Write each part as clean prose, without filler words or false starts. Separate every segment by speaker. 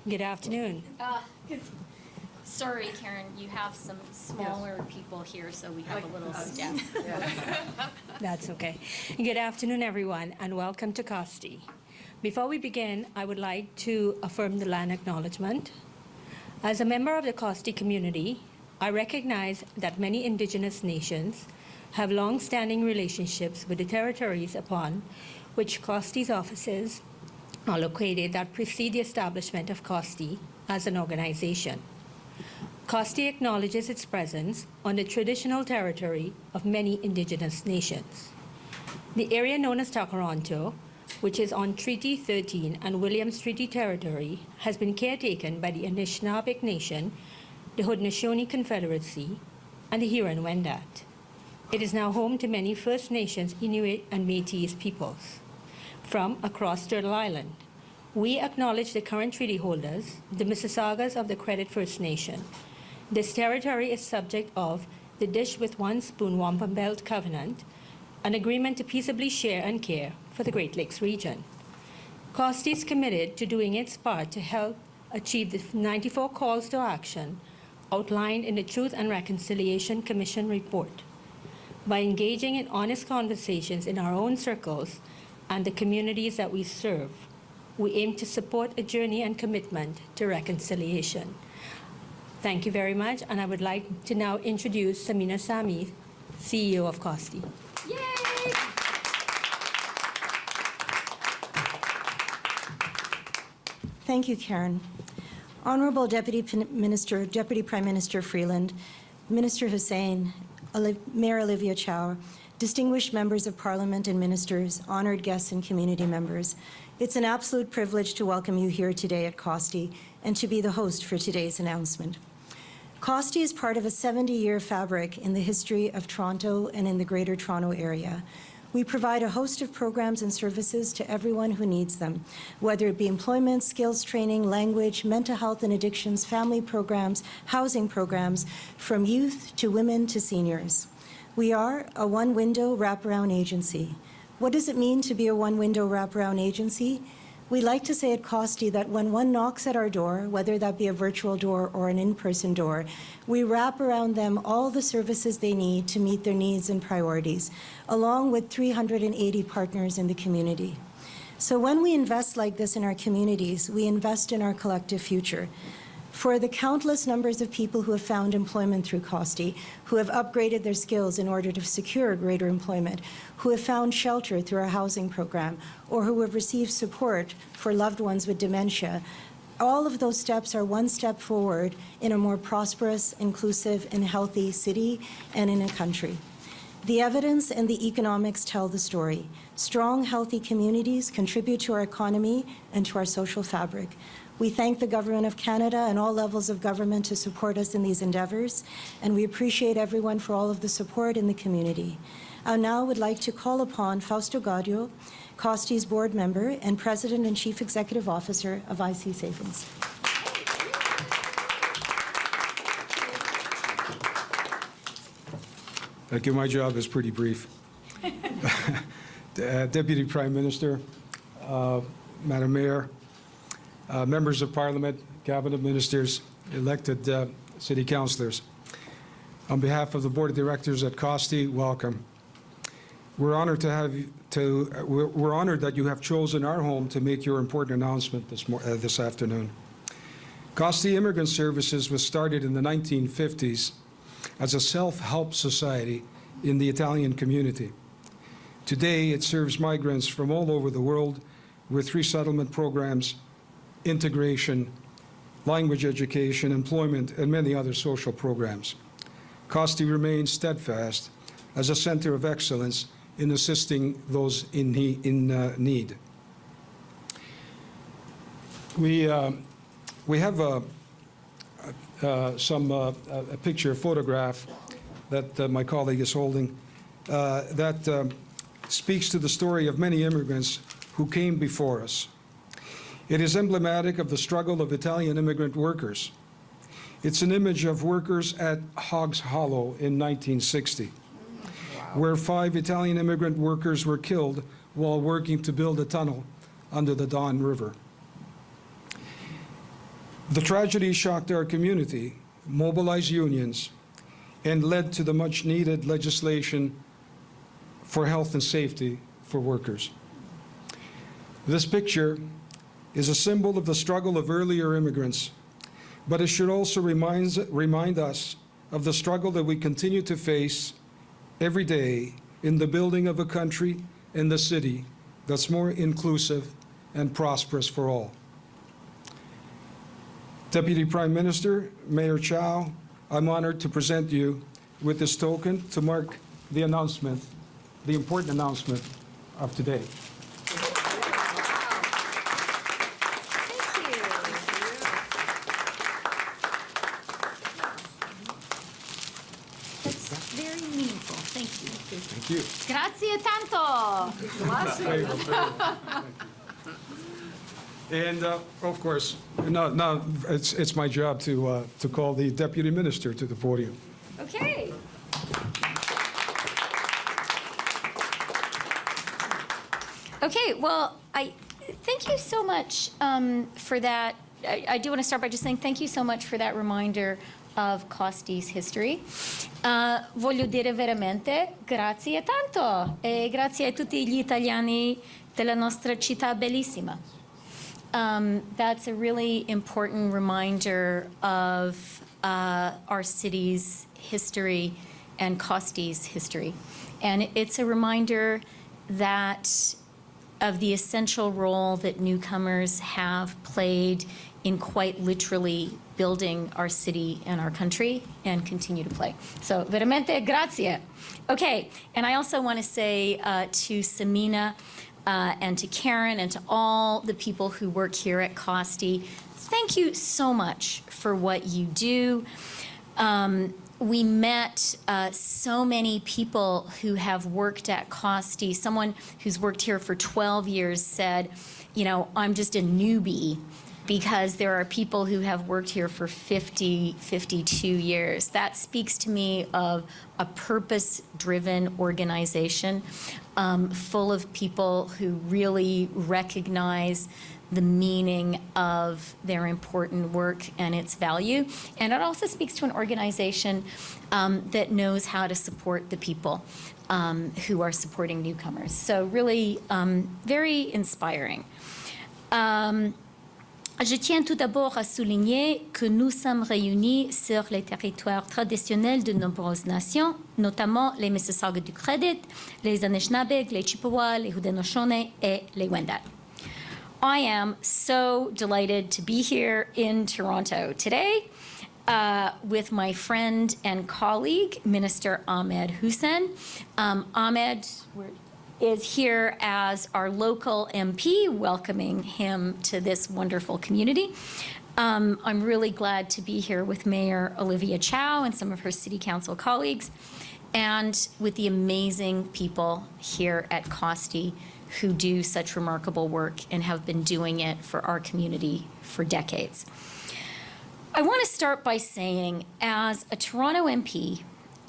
Speaker 1: Good afternoon.
Speaker 2: Sorry, Karen, you have some smaller people here, so we have a little step.
Speaker 1: That's okay. Good afternoon, everyone, and welcome to COSTI. Before we begin, I would like to affirm the land acknowledgement. As a member of the COSTI community, I recognize that many indigenous nations have long-standing relationships with the territories upon which COSTI's offices are located that precede the establishment of COSTI as an organization. COSTI acknowledges its presence on the traditional territory of many indigenous nations. The area known as Takaranto, which is on Treaty 13 and Williams Treaty territory, has been caretaken by the Anishinaabeg Nation, the Haudenosaunee Confederacy, and the Huron-Wendat. It is now home to many First Nations, Inuit, and Métis peoples from across Turtle Island. We acknowledge the current treaty holders, the Mississaugas of the Credit First Nation. This territory is subject of the Dish with One Spoon Wampum Belt Covenant, an agreement to peaceably share and care for the Great Lakes region. COSTI is committed to doing its part to help achieve the 94 calls to action outlined in the Truth and Reconciliation Commission report. By engaging in honest conversations in our own circles and the communities that we serve, we aim to support a journey and commitment to reconciliation. Thank you very much, and I would like to now introduce Samina Sami, CEO of COSTI.
Speaker 2: Yay!
Speaker 3: Thank you, Karen. Honorable Deputy Prime Minister Freeland, Minister Hussen, Mayor Olivia Chow, distinguished members of Parliament and ministers, honored guests and community members, it's an absolute privilege to welcome you here today at COSTI and to be the host for today's announcement. COSTI is part of a 70-year fabric in the history of Toronto and in the Greater Toronto Area. We provide a host of programs and services to everyone who needs them, whether it be employment, skills training, language, mental health and addictions, family programs, housing programs, from youth to women to seniors. We are a one-window wraparound agency. What does it mean to be a one-window wraparound agency? We like to say at COSTI that when one knocks at our door, whether that be a virtual door or an in-person door, we wrap around them all the services they need to meet their needs and priorities, along with 380 partners in the community. So when we invest like this in our communities, we invest in our collective future. For the countless numbers of people who have found employment through COSTI, who have upgraded their skills in order to secure greater employment, who have found shelter through our housing program, or who have received support for loved ones with dementia, all of those steps are one step forward in a more prosperous, inclusive, and healthy city and in a country. The evidence and the economics tell the story. Strong, healthy communities contribute to our economy and to our social fabric. We thank the Government of Canada and all levels of government to support us in these endeavors, and we appreciate everyone for all of the support in the community. I now would like to call upon Fausto Gaudio, COSTI's board member and President and Chief Executive Officer of IC Savings.
Speaker 4: Thank you. My job is pretty brief. Deputy Prime Minister, Madam Mayor, members of Parliament, Cabinet Ministers, elected City Councillors. On behalf of the Board of Directors at COSTI, welcome. We're honored we're honored that you have chosen our home to make your important announcement this afternoon. COSTI Immigrant Services was started in the 1950s as a self-help society in the Italian community. Today, it serves migrants from all over the world with resettlement programs, integration, language education, employment, and many other social programs. COSTI remains steadfast as a center of excellence in assisting those in need. We have a picture, a photograph that my colleague is holding that speaks to the story of many immigrants who came before us. It is emblematic of the struggle of Italian immigrant workers. It's an image of workers at Hogs Hollow in 1960, where 5 Italian immigrant workers were killed while working to build a tunnel under the Don River. The tragedy shocked our community, mobilized unions, and led to the much-needed legislation for health and safety for workers. This picture is a symbol of the struggle of earlier immigrants, but it should also remind us of the struggle that we continue to face every day in the building of a country and the city that's more inclusive and prosperous for all. Deputy Prime Minister, Mayor Chow, I'm honored to present you with this token to mark the announcement, the important announcement of today.
Speaker 2: That's very meaningful. Thank you.
Speaker 4: Thank you.
Speaker 2: Grazie tanto.
Speaker 4: And of course, now it's my job to call the Deputy Minister to the podium.
Speaker 2: Okay. Okay, well, thank you so much for that. I do want to start by just saying thank you so much for that reminder of COSTI's history. Voglio dire veramente grazie tanto e grazie a tutti gli italiani della nostra città bellissima. That's a really important reminder of our city's history and COSTI's history. And it's a reminder that of the essential role that newcomers have played in quite literally building our city and our country and continue to play. So, veramente grazie. Okay, and I also want to say to Samina and to Karen and to all the people who work here at COSTI, thank you so much for what you do. We met so many people who have worked at COSTI. Someone who's worked here for 12 years said, you know, I'm just a newbie, because there are people who have worked here for 50, 52 years. That speaks to me of a purpose-driven organization full of people who really recognize the meaning of their important work and its value. And it also speaks to an organization that knows how to support the people who are supporting newcomers. So really very inspiring. Je tiens tout d'abord à souligner que nous sommes réunis sur les territoires traditionnels de nombreuses nations, notamment les Mississauga du Credit, les Anishinaabeg, les Chippewa, les Haudenosaunee, et les Wendat. I am so delighted to be here in Toronto today with my friend and colleague, Minister Ahmed Hussen. Ahmed is here as our local MP, welcoming him to this wonderful community. I'm really glad to be here with Mayor Olivia Chow and some of her city council colleagues, and with the amazing people here at COSTI who do such remarkable work and have been doing it for our community for decades. I want to start by saying, as a Toronto MP,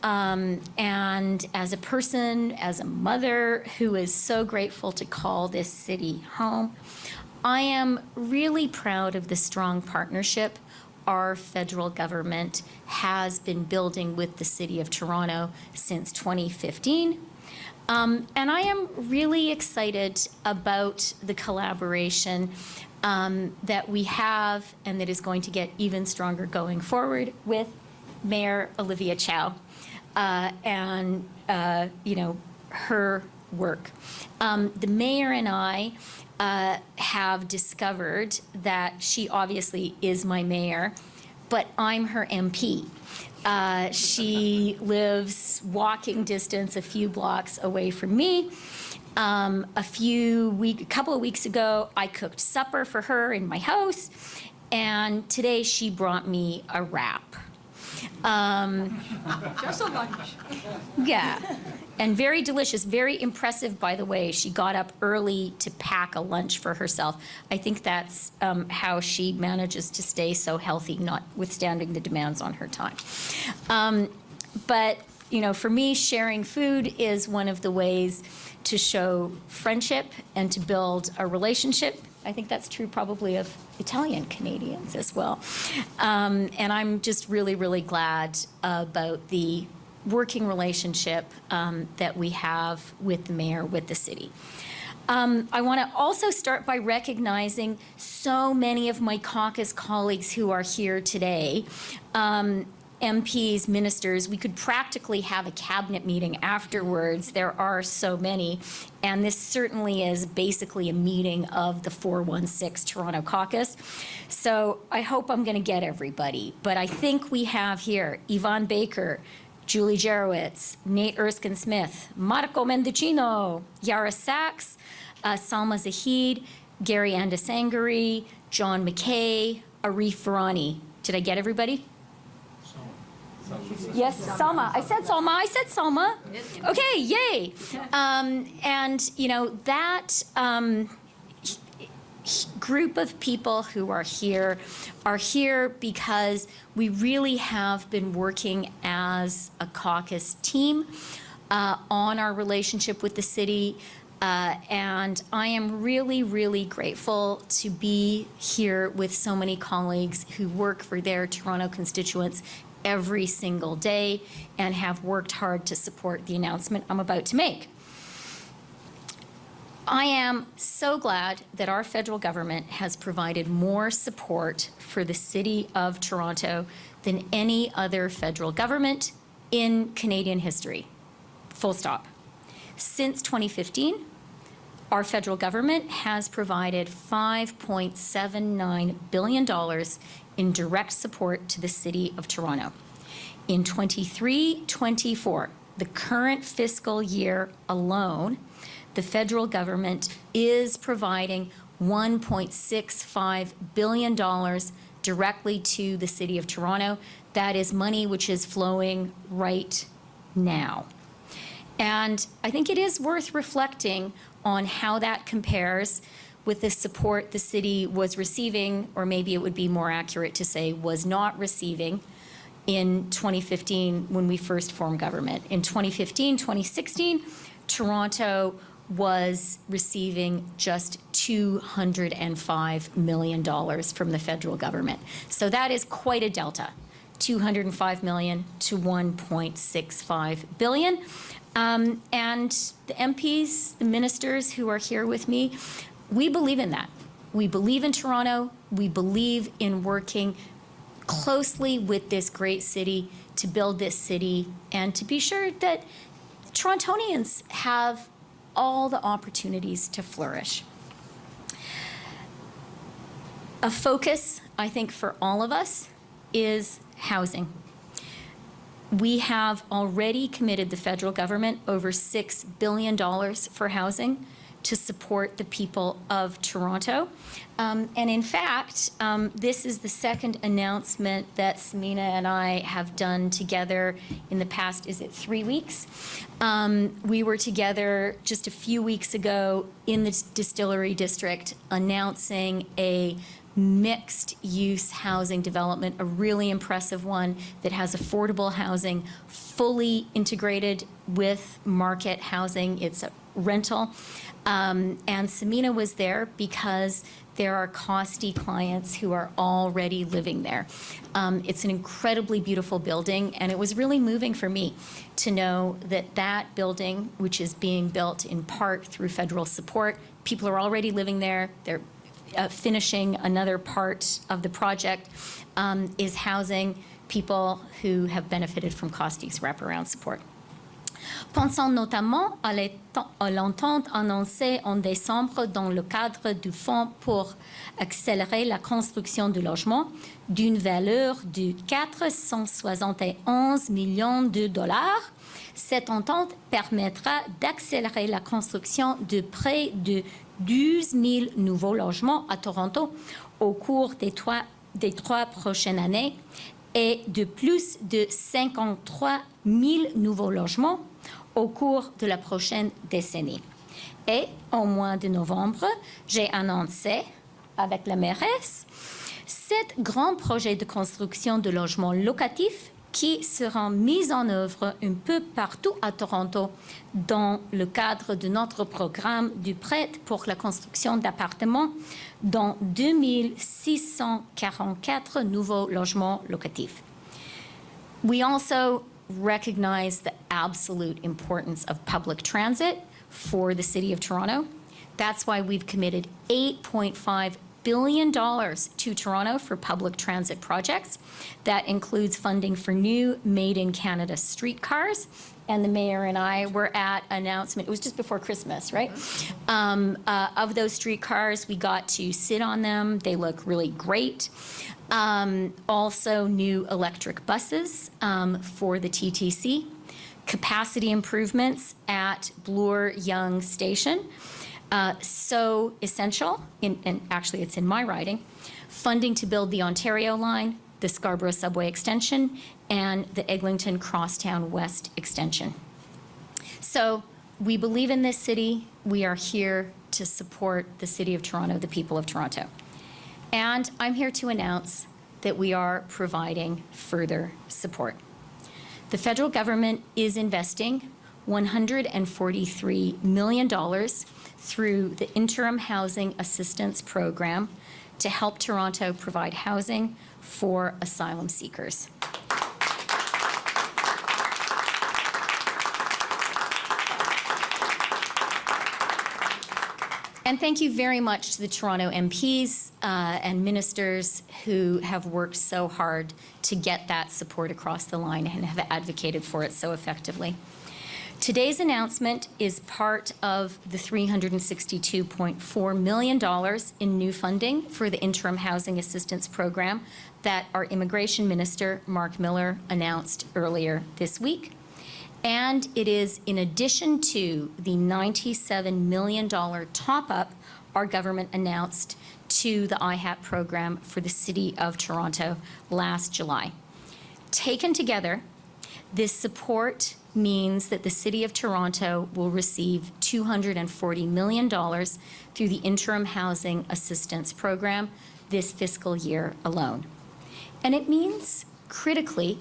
Speaker 2: and as a person, as a mother who is so grateful to call this city home, I am really proud of the strong partnership our federal government has been building with the City of Toronto since 2015. And I am really excited about the collaboration that we have and that is going to get even stronger going forward with Mayor Olivia Chow. And you know, her work. The mayor and I have discovered that she obviously is my mayor, but I'm her MP. She lives walking distance, a few blocks away from me. A couple of weeks ago, I cooked supper for her in my house, and today she brought me a wrap.
Speaker 1: Just a lunch.
Speaker 2: Yeah, and very delicious, very impressive, by the way. She got up early to pack a lunch for herself. I think that's how she manages to stay so healthy, notwithstanding the demands on her time. But, you know, for me, sharing food is one of the ways to show friendship and to build a relationship I think that's true probably of Italian Canadians as well. And I'm just really, really glad about the working relationship that we have with the mayor, with the city. I want to also start by recognizing so many of my caucus colleagues who are here today. MPs, ministers, we could practically have a cabinet meeting afterwards. There are so many. And this certainly is basically a meeting of the 416 Toronto caucus. So I hope I'm going to get everybody. But I think we have here Yvonne Baker, Julie Jarowitz, Nate Erskine-Smith, Marco Mendocino, Yara Sachs, Salma Zahid, Gary Andasangari, John McKay, Arif Farani. Did I get everybody? Yes, Salma. I said Salma. I said Salma. Okay, yay. And, you know, that group of people who are here because we really have been working as a caucus team on our relationship with the city. And I am really, really grateful to be here with so many colleagues who work for their Toronto constituents every single day and have worked hard to support the announcement I'm about to make. I am so glad that our federal government has provided more support for the City of Toronto than any other federal government in Canadian history. Full stop. Since 2015, our federal government has provided $5.79 billion in direct support to the City of Toronto. In 23-24, the current fiscal year alone, the federal government is providing $1.65 billion directly to the City of Toronto. That is money which is flowing right now. And I think it is worth reflecting on how that compares with the support the city was receiving, or maybe it would be more accurate to say was not receiving, in 2015 when we first formed government. In 2015, 2016, Toronto was receiving just $205 million from the federal government. So that is quite a delta, $205 million to $1.65 billion. And the MPs, the ministers who are here with me, we believe in that. We believe in Toronto. We believe in working closely with this great city to build this city and to be sure that Torontonians have all the opportunities to flourish. A focus, I think, for all of us is housing. We have already committed the federal government over $6 billion for housing to support the people of Toronto. And in fact, this is the second announcement that Samina and I have done together in the past, is it 3 weeks? We were together just a few weeks ago in the Distillery District announcing a mixed-use housing development, a really impressive one that has affordable housing, fully integrated with market housing. It's a rental. And Samina was there because there are COSTI clients who are already living there. It's an incredibly beautiful building, and it was really moving for me to know that that building, which is being built in part through federal support, people are already living there. They're finishing another part of the project, is housing people who have benefited from COSTI's wraparound support. Pensons notamment à l'entente annoncée en décembre dans le cadre du Fonds pour accélérer la construction de logements d'une valeur de 471 millions de dollars. Cette entente permettra d'accélérer la construction de près de 12 000 nouveaux logements à Toronto au cours des trois prochaines années et de plus de 53 000 nouveaux logements au cours de la prochaine décennie. Et au mois de novembre, j'ai annoncé avec la mairesse 7 grands projets de construction de logements locatifs qui seront mis en œuvre un peu partout à Toronto dans le cadre de notre programme du prêt pour la construction d'appartements dans 2644 nouveaux logements locatifs. We also recognize the absolute importance of public transit for the City of Toronto. That's why we've committed $8.5 billion to Toronto for public transit projects. That includes funding for new made-in-Canada streetcars. And the mayor and I were at an announcement, it was just before Christmas, right? Of those streetcars, we got to sit on them. They look really great. Also new electric buses for the TTC. Capacity improvements at Bloor-Yonge Station. So essential, and actually it's in my writing, funding to build the Ontario line, the Scarborough Subway Extension, and the Eglinton Crosstown West Extension. So we believe in this city. We are here to support the City of Toronto, the people of Toronto. And I'm here to announce that we are providing further support. The federal government is investing $143 million through the Interim Housing Assistance Program to help Toronto provide housing for asylum seekers. And thank you very much to the Toronto MPs and ministers who have worked so hard to get that support across the line and have advocated for it so effectively. Today's announcement is part of the $362.4 million in new funding for the Interim Housing Assistance Program that our Immigration Minister, Mark Miller, announced earlier this week. And it is in addition to the $97 million top-up our government announced to the IHAP program for the City of Toronto last July. Taken together, this support means that the City of Toronto will receive $240 million through the Interim Housing Assistance Program this fiscal year alone. And it means, critically,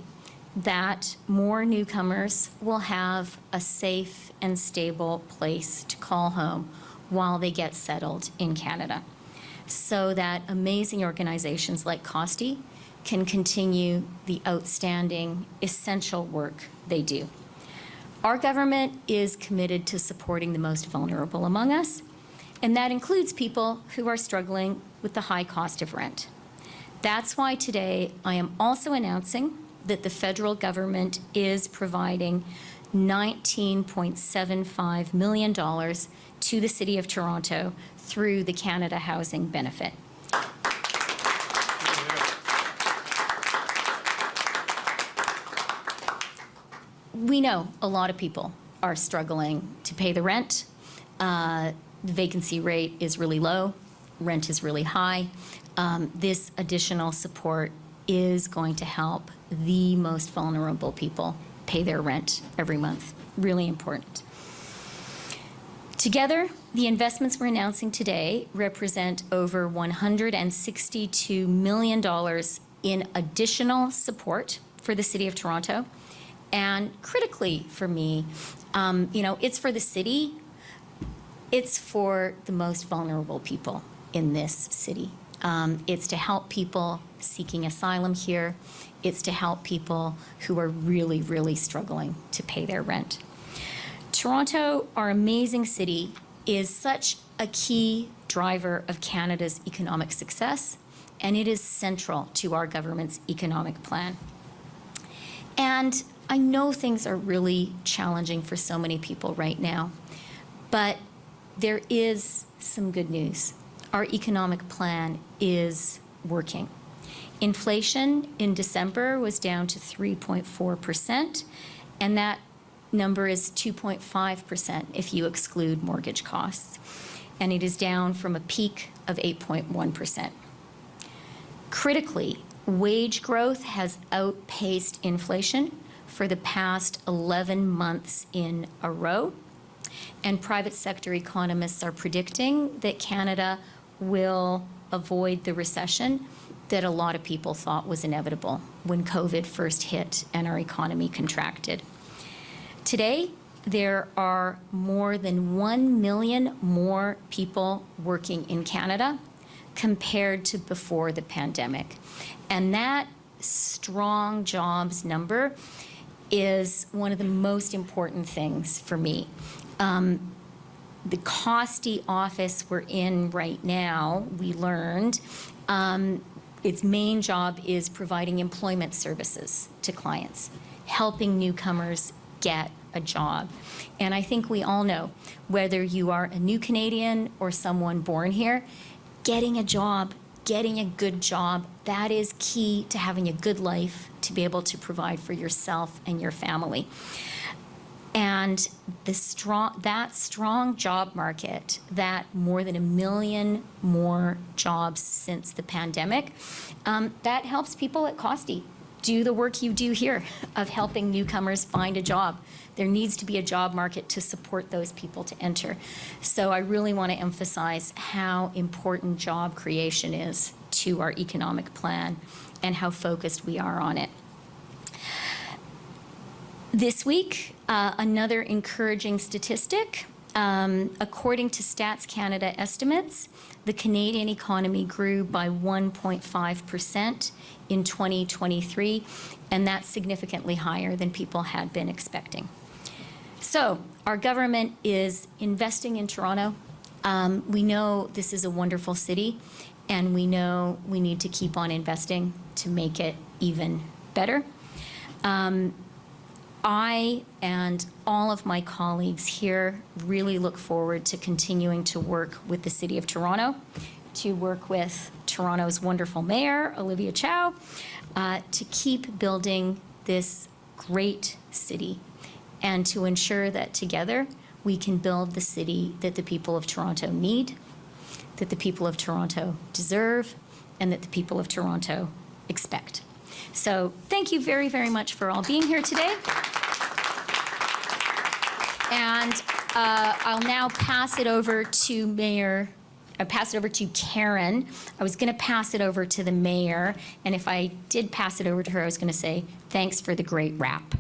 Speaker 2: that more newcomers will have a safe and stable place to call home while they get settled in Canada, so that amazing organizations like COSTI can continue the outstanding, essential work they do. Our government is committed to supporting the most vulnerable among us, and that includes people who are struggling with the high cost of rent. That's why today I am also announcing that the federal government is providing $19.75 million to the City of Toronto through the Canada Housing Benefit. We know a lot of people are struggling to pay the rent. The vacancy rate is really low. Rent is really high. This additional support is going to help the most vulnerable people pay their rent every month. Really important. Together, the investments we're announcing today represent over $162 million in additional support for the City of Toronto. And critically for me, it's for the city, it's for the most vulnerable people in this city. It's to help people seeking asylum here. It's to help people who are really, really struggling to pay their rent. Toronto, our amazing city, is such a key driver of Canada's economic success, and it is central to our government's economic plan. And I know things are really challenging for so many people right now, but there is some good news. Our economic plan is working. Inflation in December was down to 3.4%, and that number is 2.5% if you exclude mortgage costs. And it is down from a peak of 8.1%. Critically, wage growth has outpaced inflation for the past 11 months in a row. And private sector economists are predicting that Canada will avoid the recession that a lot of people thought was inevitable when COVID first hit and our economy contracted. Today, there are more than 1 million more people working in Canada compared to before the pandemic. And that strong jobs number is one of the most important things for me. The COSTI office we're in right now, we learned, its main job is providing employment services to clients, helping newcomers get a job. And I think we all know, whether you are a new Canadian or someone born here, getting a job, getting a good job, that is key to having a good life, to be able to provide for yourself and your family. And that strong job market, that more than 1 million more jobs since the pandemic, that helps people at COSTI do the work you do here of helping newcomers find a job. There needs to be a job market to support those people to enter. So I really want to emphasize how important job creation is to our economic plan and how focused we are on it. This week, another encouraging statistic. According to Stats Canada estimates, the Canadian economy grew by 1.5% in 2023, and that's significantly higher than people had been expecting. So our government is investing in Toronto. We know this is a wonderful city, and we know we need to keep on investing to make it even better. I and all of my colleagues here really look forward to continuing to work with the City of Toronto, to work with Toronto's wonderful mayor, Olivia Chow, to keep building this great city and to ensure that together we can build the city that the people of Toronto need, that the people of Toronto deserve, and that the people of Toronto expect. So thank you very, very much for all being here today. And I'll now pass it over to Karen. I was going to pass it over to the mayor, and if I did pass it over to her, I was going to say, thanks for the great rap.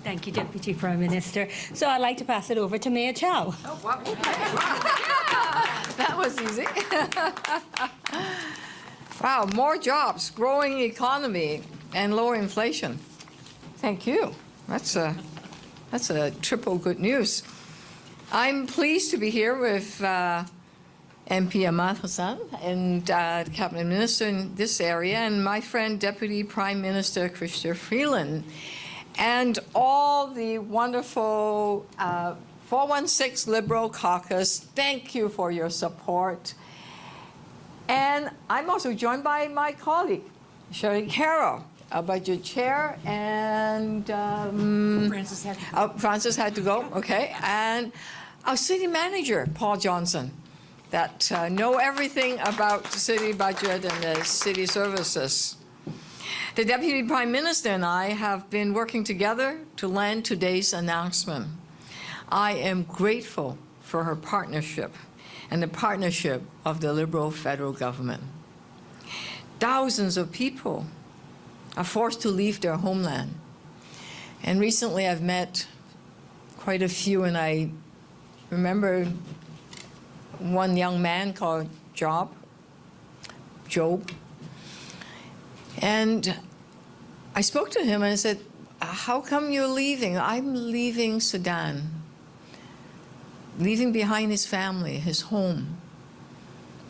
Speaker 1: Thank you, Deputy Prime Minister. So I'd like to pass it over to Mayor Chow.
Speaker 5: Oh, wow. That was easy. Wow, more jobs, growing economy, and lower inflation. Thank you. That's a triple good news. I'm pleased to be here with MP Ahmed Hussen and the Cabinet Minister in this area, and my friend Deputy Prime Minister Chrystia Freeland, and all the wonderful 416 Liberal caucus. Thank you for your support. And I'm also joined by my colleague, Sherry Carroll, our budget chair, and Francis had to go, okay, and our city manager, Paul Johnson, that know everything about the city budget and the city services. The Deputy Prime Minister and I have been working together to land today's announcement. I am grateful for her partnership and the partnership of the Liberal federal government. Thousands of people are forced to leave their homeland. And recently I've met quite a few, and I remember one young man called Job. And I spoke to him and I said, how come you're leaving? I'm leaving Sudan, leaving behind his family, his home,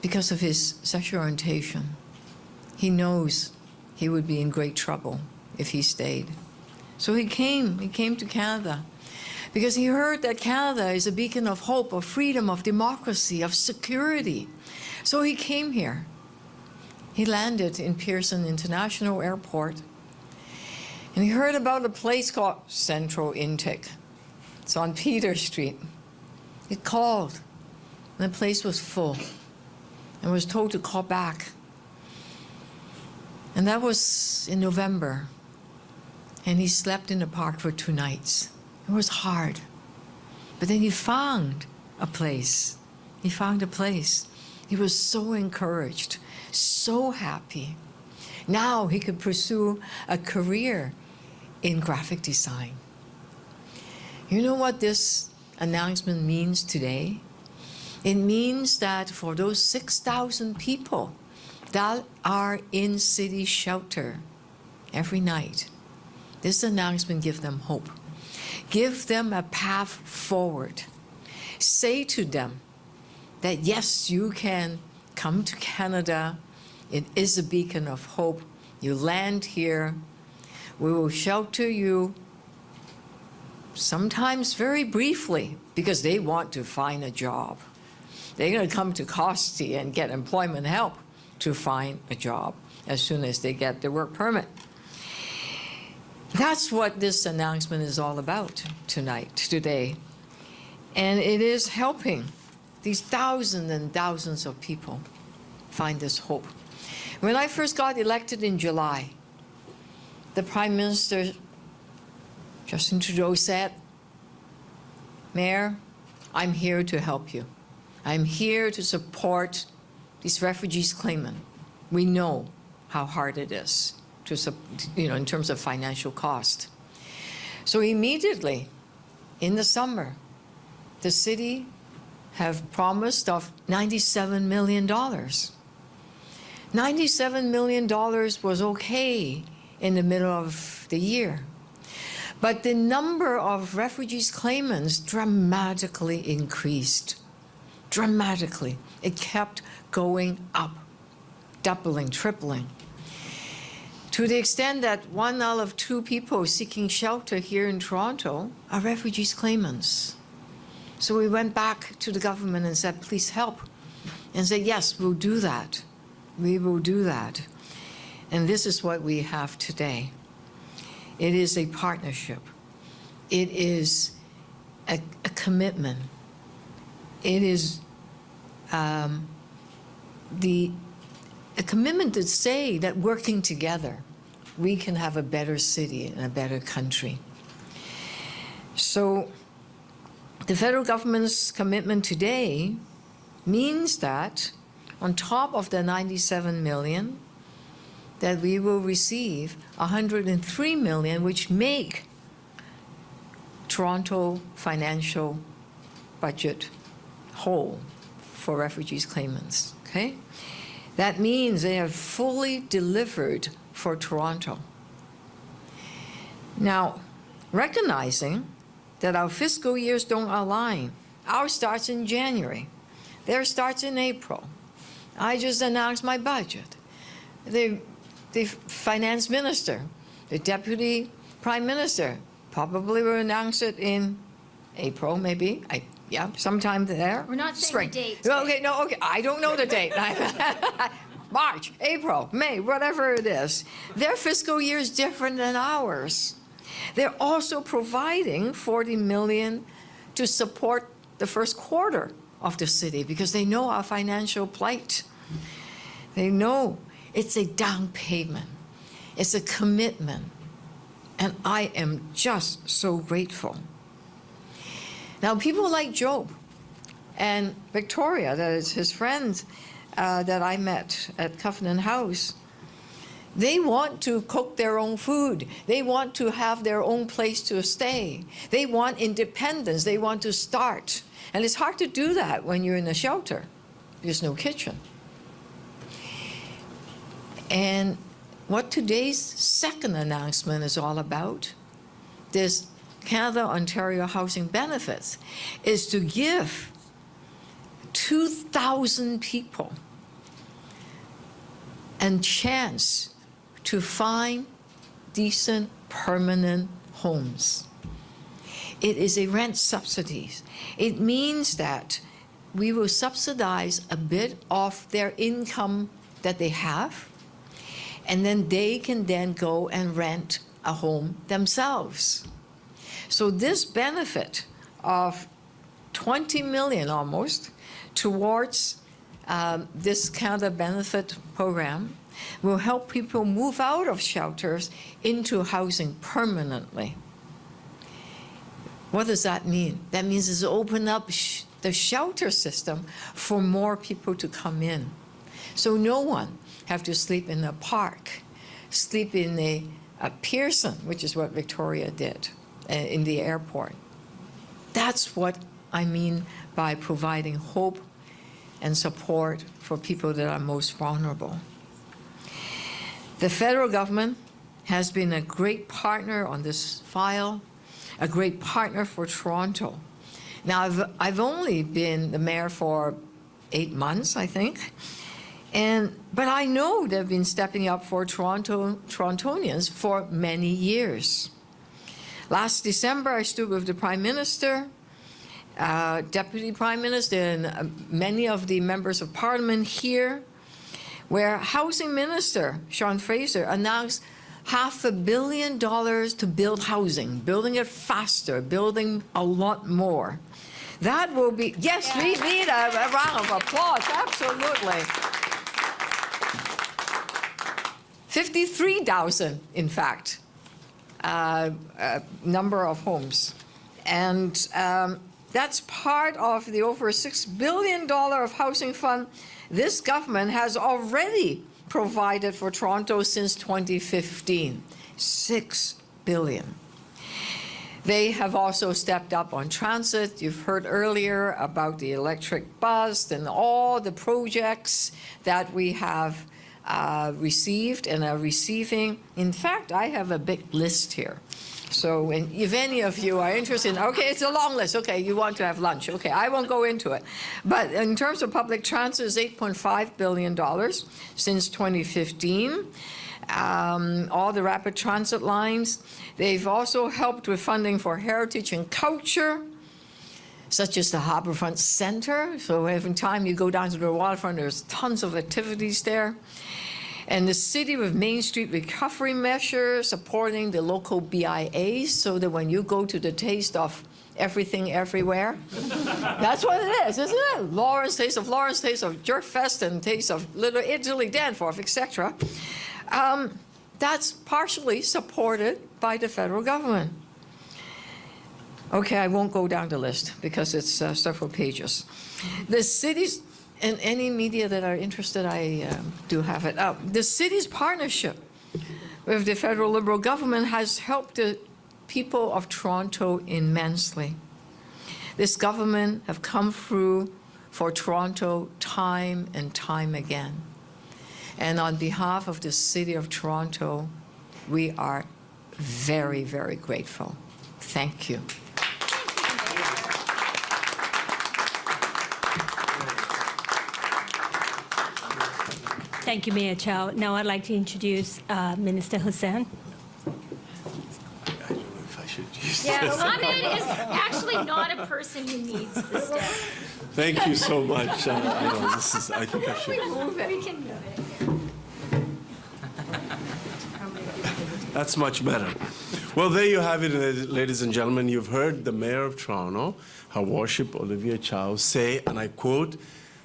Speaker 5: because of his sexual orientation. He knows he would be in great trouble if he stayed. So he came to Canada because he heard that Canada is a beacon of hope, of freedom, of democracy, of security. So he came here. He landed in Pearson International Airport, and he heard about a place called Central Intake. It's on Peter Street. He called, and the place was full, and was told to call back. And that was in November, and he slept in the park for 2 nights. It was hard, but then he found a place. He found a place. He was so encouraged, so happy. Now he could pursue a career in graphic design. You know what this announcement means today? It means that for those 6,000 people that are in city shelter every night, this announcement gives them hope. Give them a path forward. Say to them that yes, you can come to Canada. It is a beacon of hope. You land here. We will shelter you, sometimes very briefly, because they want to find a job. They're going to come to COSTI and get employment help to find a job as soon as they get their work permit. That's what this announcement is all about today. And it is helping these thousands and thousands of people find this hope. When I first got elected in July, the Prime Minister, Justin Trudeau, said, "Mayor, I'm here to help you. I'm here to support these refugees claimants. We know how hard it is to, in terms of financial cost." So immediately in the summer, the city have promised of $97 million. $97 million was okay in the middle of the year. But the number of refugees claimants dramatically increased. Dramatically. It kept going up, doubling, tripling. To the extent that 1 out of 2 people seeking shelter here in Toronto are refugees claimants. So we went back to the government and said, please help. And said, yes, we'll do that. We will do that. And this is what we have today. It is a partnership. It is a commitment. It is a commitment to say that working together, we can have a better city and a better country. So the federal government's commitment today means that on top of the $97 million, that we will receive $103 million, which make Toronto financial budget whole for refugees claimants, okay? That means they have fully delivered for Toronto. Now, recognizing that our fiscal years don't align, ours starts in January, theirs starts in April. I just announced my budget. The finance minister, the deputy prime minister, probably will announce it in April, maybe. Yeah, sometime there.
Speaker 2: We're not saying
Speaker 5: Spring.
Speaker 2: the date.
Speaker 5: Okay, no, okay, I don't know the date. March, April, May, whatever it is. Their fiscal year is different than ours. They're also providing $40 million to support the first quarter of the city because they know our financial plight. They know it's a down payment. It's a commitment. And I am just so grateful. Now, people like Job and Victoria, that is his friend that I met at Covenant House, they want to cook their own food. They want to have their own place to stay. They want independence. They want to start. And it's hard to do that when you're in a shelter. There's no kitchen. And what today's second announcement is all about, this Canada-Ontario Housing Benefits, is to give 2,000 people a chance to find decent, permanent homes. It is a rent subsidy. It means that we will subsidize a bit of their income that they have, and then they can then go and rent a home themselves. So this benefit of $20 million almost towards this Canada Benefit Program will help people move out of shelters into housing permanently. What does that mean? That means it's open up the shelter system for more people to come in. So no one have to sleep in a park, sleep in a Pearson, which is what Victoria did in the airport. That's what I mean by providing hope and support for people that are most vulnerable. The federal government has been a great partner on this file, a great partner for Toronto. Now, I've only been the mayor for 8 months, I think, but I know they've been stepping up for Torontonians for many years. Last December, I stood with the Prime Minister, Deputy Prime Minister, and many of the members of Parliament here, where Housing Minister Sean Fraser announced $500 million to build housing, building it faster, building a lot more. That will be, yes, we need a round of applause, absolutely. 53,000, in fact, number of homes. And that's part of the over $6 billion of housing fund this government has already provided for Toronto since 2015, $6 billion. They have also stepped up on transit. You've heard earlier about the electric bus and all the projects that we have received and are receiving. In fact, I have a big list here. So if any of you are interested, okay, it's a long list. Okay, you want to have lunch. Okay, I won't go into it. But in terms of public transit, it's $8.5 billion since 2015. All the rapid transit lines. They've also helped with funding for heritage and culture, such as the Harbourfront Centre. So every time you go down to the waterfront, there's tons of activities there. And the city with Main Street recovery measures, supporting the local BIAs, so that when you go to the Taste of Everything Everywhere, that's what it is, isn't it? Lawrence, Taste of Jerkfest, and Taste of Little Italy, Danforth, etc. That's partially supported by the federal government. Okay, I won't go down the list because it's several pages. The cities, and any media that are interested, I do have it up. The city's partnership with the federal Liberal government has helped the people of Toronto immensely. This government have come through for Toronto time and time again. And on behalf of the City of Toronto, we are very, very grateful. Thank you.
Speaker 1: Thank you, Mayor Chow. Now I'd like to introduce Minister Hussen.
Speaker 2: Yeah, Ahmed is actually not a person who needs the stick.
Speaker 6: Thank you so much. I think I should.
Speaker 2: We can move it.
Speaker 6: That's much better. Well, there you have it, ladies and gentlemen. You've heard the Mayor of Toronto, Her Worship Olivia Chow, say, and I quote,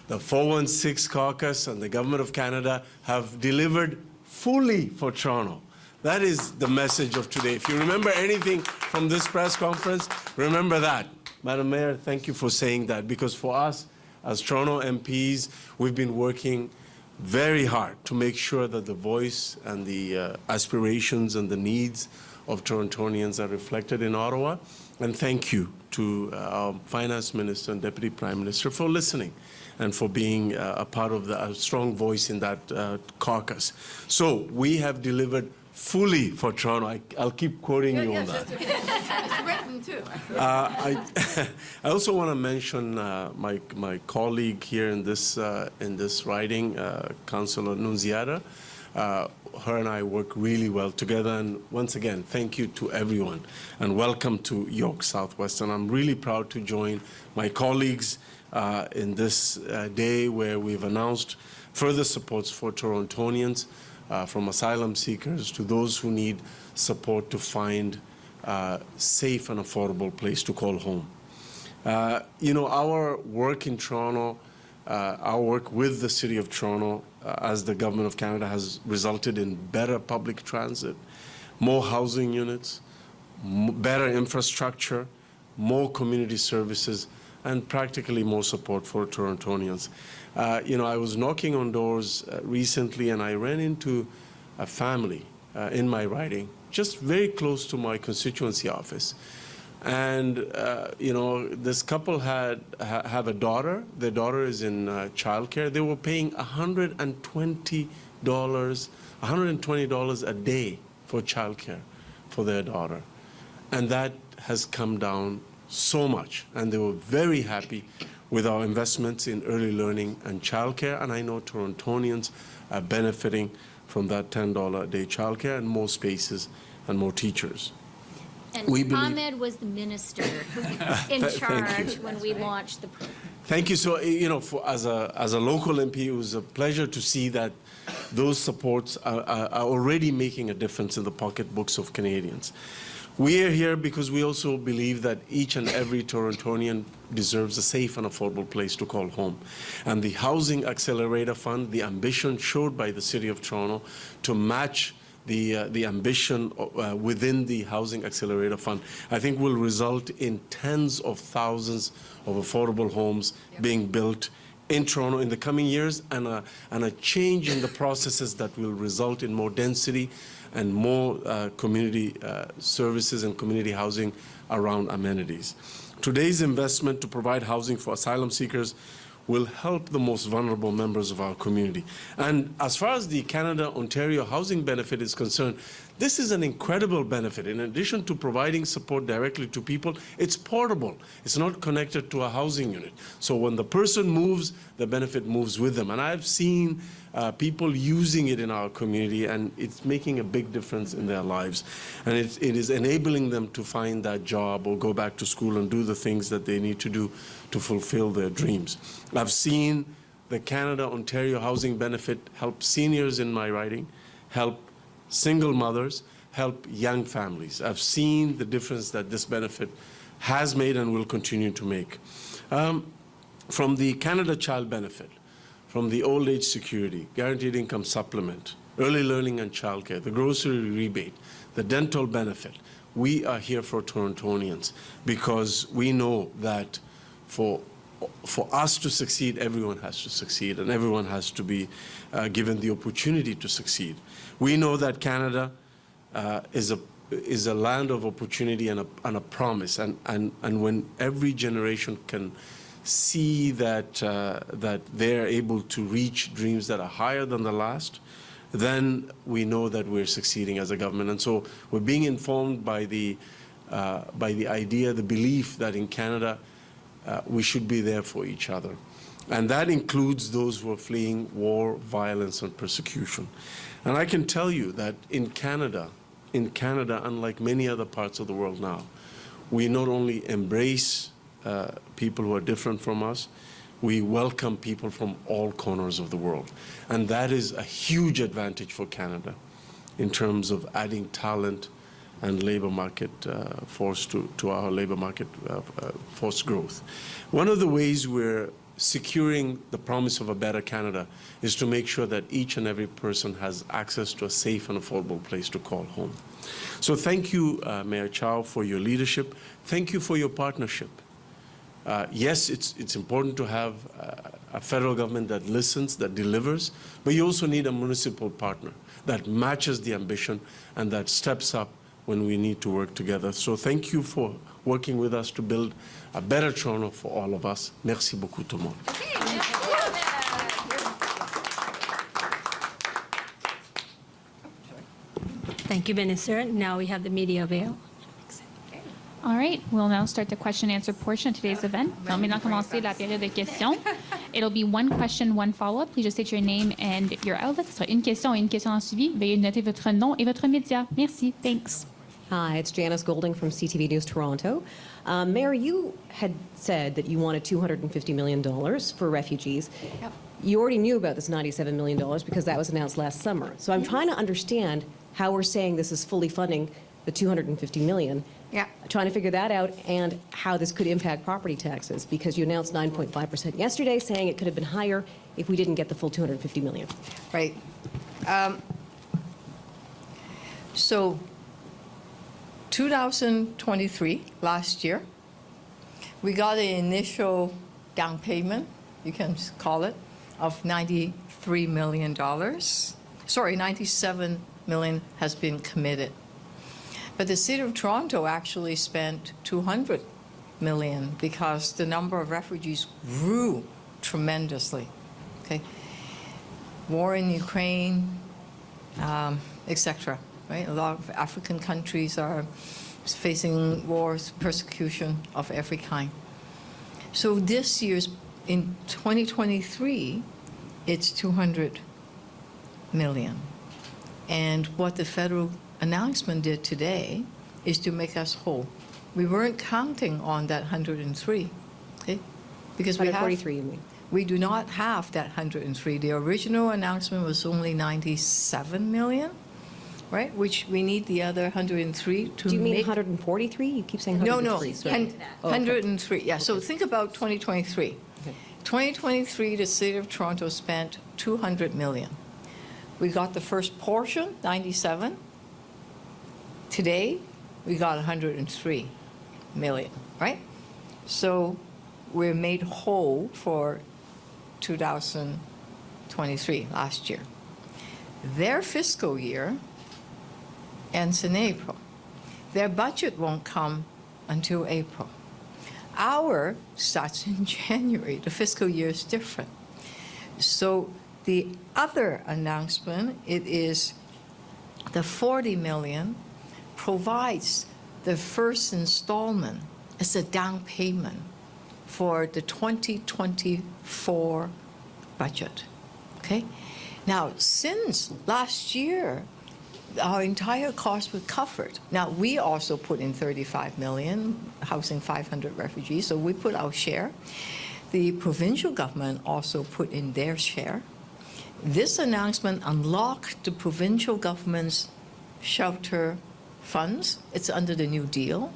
Speaker 6: "The 416 caucus and the Government of Canada have delivered fully for Toronto." That is the message of today. If you remember anything from this press conference, remember that. Madam Mayor, thank you for saying that, because for us, as Toronto MPs, we've been working very hard to make sure that the voice and the aspirations and the needs of Torontonians are reflected in Ottawa. And thank you to our Finance Minister and Deputy Prime Minister for listening and for being a part of a strong voice in that caucus. So we have delivered fully for Toronto. I'll keep quoting you on that.
Speaker 5: It's written too.
Speaker 6: I also want to mention my colleague here in this riding, Councillor Nunziata. Her and I work really well together. And once again, thank you to everyone and welcome to York Southwest. And I'm really proud to join my colleagues in this day where we've announced further supports for Torontonians, from asylum seekers to those who need support to find a safe and affordable place to call home. Our work in Toronto, our work with the City of Toronto as the Government of Canada has resulted in better public transit, more housing units, better infrastructure, more community services, and practically more support for Torontonians. I was knocking on doors recently, and I ran into a family in my riding just very close to my constituency office. And, this couple have a daughter. Their daughter is in childcare. They were paying $120 a day for childcare for their daughter. And that has come down so much. And they were very happy with our investments in early learning and childcare. And I know Torontonians are benefiting from that $10 a day childcare and more spaces and more teachers.
Speaker 2: And
Speaker 6: We believe-
Speaker 2: Ahmed was the minister in
Speaker 6: Thank
Speaker 2: charge
Speaker 6: you.
Speaker 2: when we launched the program.
Speaker 6: Thank you. So, as a local MP, it was a pleasure to see that those supports are already making a difference in the pocketbooks of Canadians. We are here because we also believe that each and every Torontonian deserves a safe and affordable place to call home. And the Housing Accelerator Fund, the ambition showed by the City of Toronto to match the ambition within the Housing Accelerator Fund, I think will result in tens of thousands of affordable homes being built in Toronto in the coming years, and a change in the processes that will result in more density and more community services and community housing around amenities. Today's investment to provide housing for asylum seekers will help the most vulnerable members of our community. And as far as the Canada-Ontario housing benefit is concerned, this is an incredible benefit. In addition to providing support directly to people, it's portable. It's not connected to a housing unit. So when the person moves, the benefit moves with them. And I've seen people using it in our community, and it's making a big difference in their lives. And it is enabling them to find that job or go back to school and do the things that they need to do to fulfill their dreams. I've seen the Canada-Ontario housing benefit help seniors in my riding, help single mothers, help young families. I've seen the difference that this benefit has made and will continue to make. From the Canada Child Benefit, from the Old Age Security, Guaranteed Income Supplement, Early Learning and Childcare, the Grocery Rebate, the Dental Benefit, we are here for Torontonians because we know that for us to succeed, everyone has to succeed, and everyone has to be given the opportunity to succeed. We know that Canada is a land of opportunity and a promise, and when every generation can see that they're able to reach dreams that are higher than the last, then we know that we're succeeding as a government. And so we're being informed by the idea, the belief that in Canada we should be there for each other. And that includes those who are fleeing war, violence, and persecution. And I can tell you that in Canada, unlike many other parts of the world now, we not only embrace people who are different from us, we welcome people from all corners of the world. And that is a huge advantage for Canada in terms of adding talent and labor market force to our labor market force growth. One of the ways we're securing the promise of a better Canada is to make sure that each and every person has access to a safe and affordable place to call home. So thank you, Mayor Chow, for your leadership. Thank you for your partnership. Yes, it's important to have a federal government that listens, that delivers, but you also need a municipal partner that matches the ambition and that steps up when we need to work together. So thank you for working with us to build a better Toronto for all of us. Merci beaucoup tout le monde.
Speaker 1: Thank you, Minister. Now we have the media avail.
Speaker 7: All right, we'll now start the question and answer portion of today's event. On va maintenant commencer la période de questions. It'll be one question, one follow-up. Please just state your name and your outlet. Ce sera une question et une question en suivi. Veuillez noter votre nom et votre média. Merci. Thanks.
Speaker 8: Hi, it's Janice Golding from CTV News Toronto. Mayor, you had said that you wanted $250 million for refugees.
Speaker 5: Yep.
Speaker 8: You already knew about this $97 million because that was announced last summer. So I'm trying to understand how we're saying this is fully funding the $250 million.
Speaker 5: Yeah.
Speaker 8: Trying to figure that out and how this could impact property taxes, because you announced 9.5% yesterday, saying it could have been higher if we didn't get the full $250 million.
Speaker 5: Right. So 2023, last year, we got an initial down payment, you can call it, of $93 million. Sorry, $97 million has been committed. But the City of Toronto actually spent $200 million because the number of refugees grew tremendously. Okay, war in Ukraine, etc. Right, a lot of African countries are facing wars, persecution of every kind. So this year's, in 2023, it's $200 million. And what the federal announcement did today is to make us whole. We weren't counting on that 103, okay? Because we have,
Speaker 8: 143, you mean?
Speaker 5: we do not have that 103. The original announcement was only 97 million, right? Which we need the other 103 to
Speaker 8: Do you mean
Speaker 5: make.
Speaker 8: 143? You keep saying
Speaker 5: No,
Speaker 8: 103.
Speaker 5: no,
Speaker 8: sorry.
Speaker 5: 103, yeah. So think about 2023.
Speaker 8: Okay.
Speaker 5: 2023, the City of Toronto spent 200 million. We got the first portion, 97. Today, we got 103 million, right? So we're made whole for 2023, last year. Their fiscal year ends in April. Their budget won't come until April. Our starts in January. The fiscal year is different. So the other announcement, it is the 40 million provides the first installment as a down payment for the 2024 budget. Okay? Now, since last year, our entire cost was covered. Now, we also put in 35 million, housing 500 refugees, so we put our share. The provincial government also put in their share. This announcement unlocked the provincial government's shelter funds. It's under the New Deal.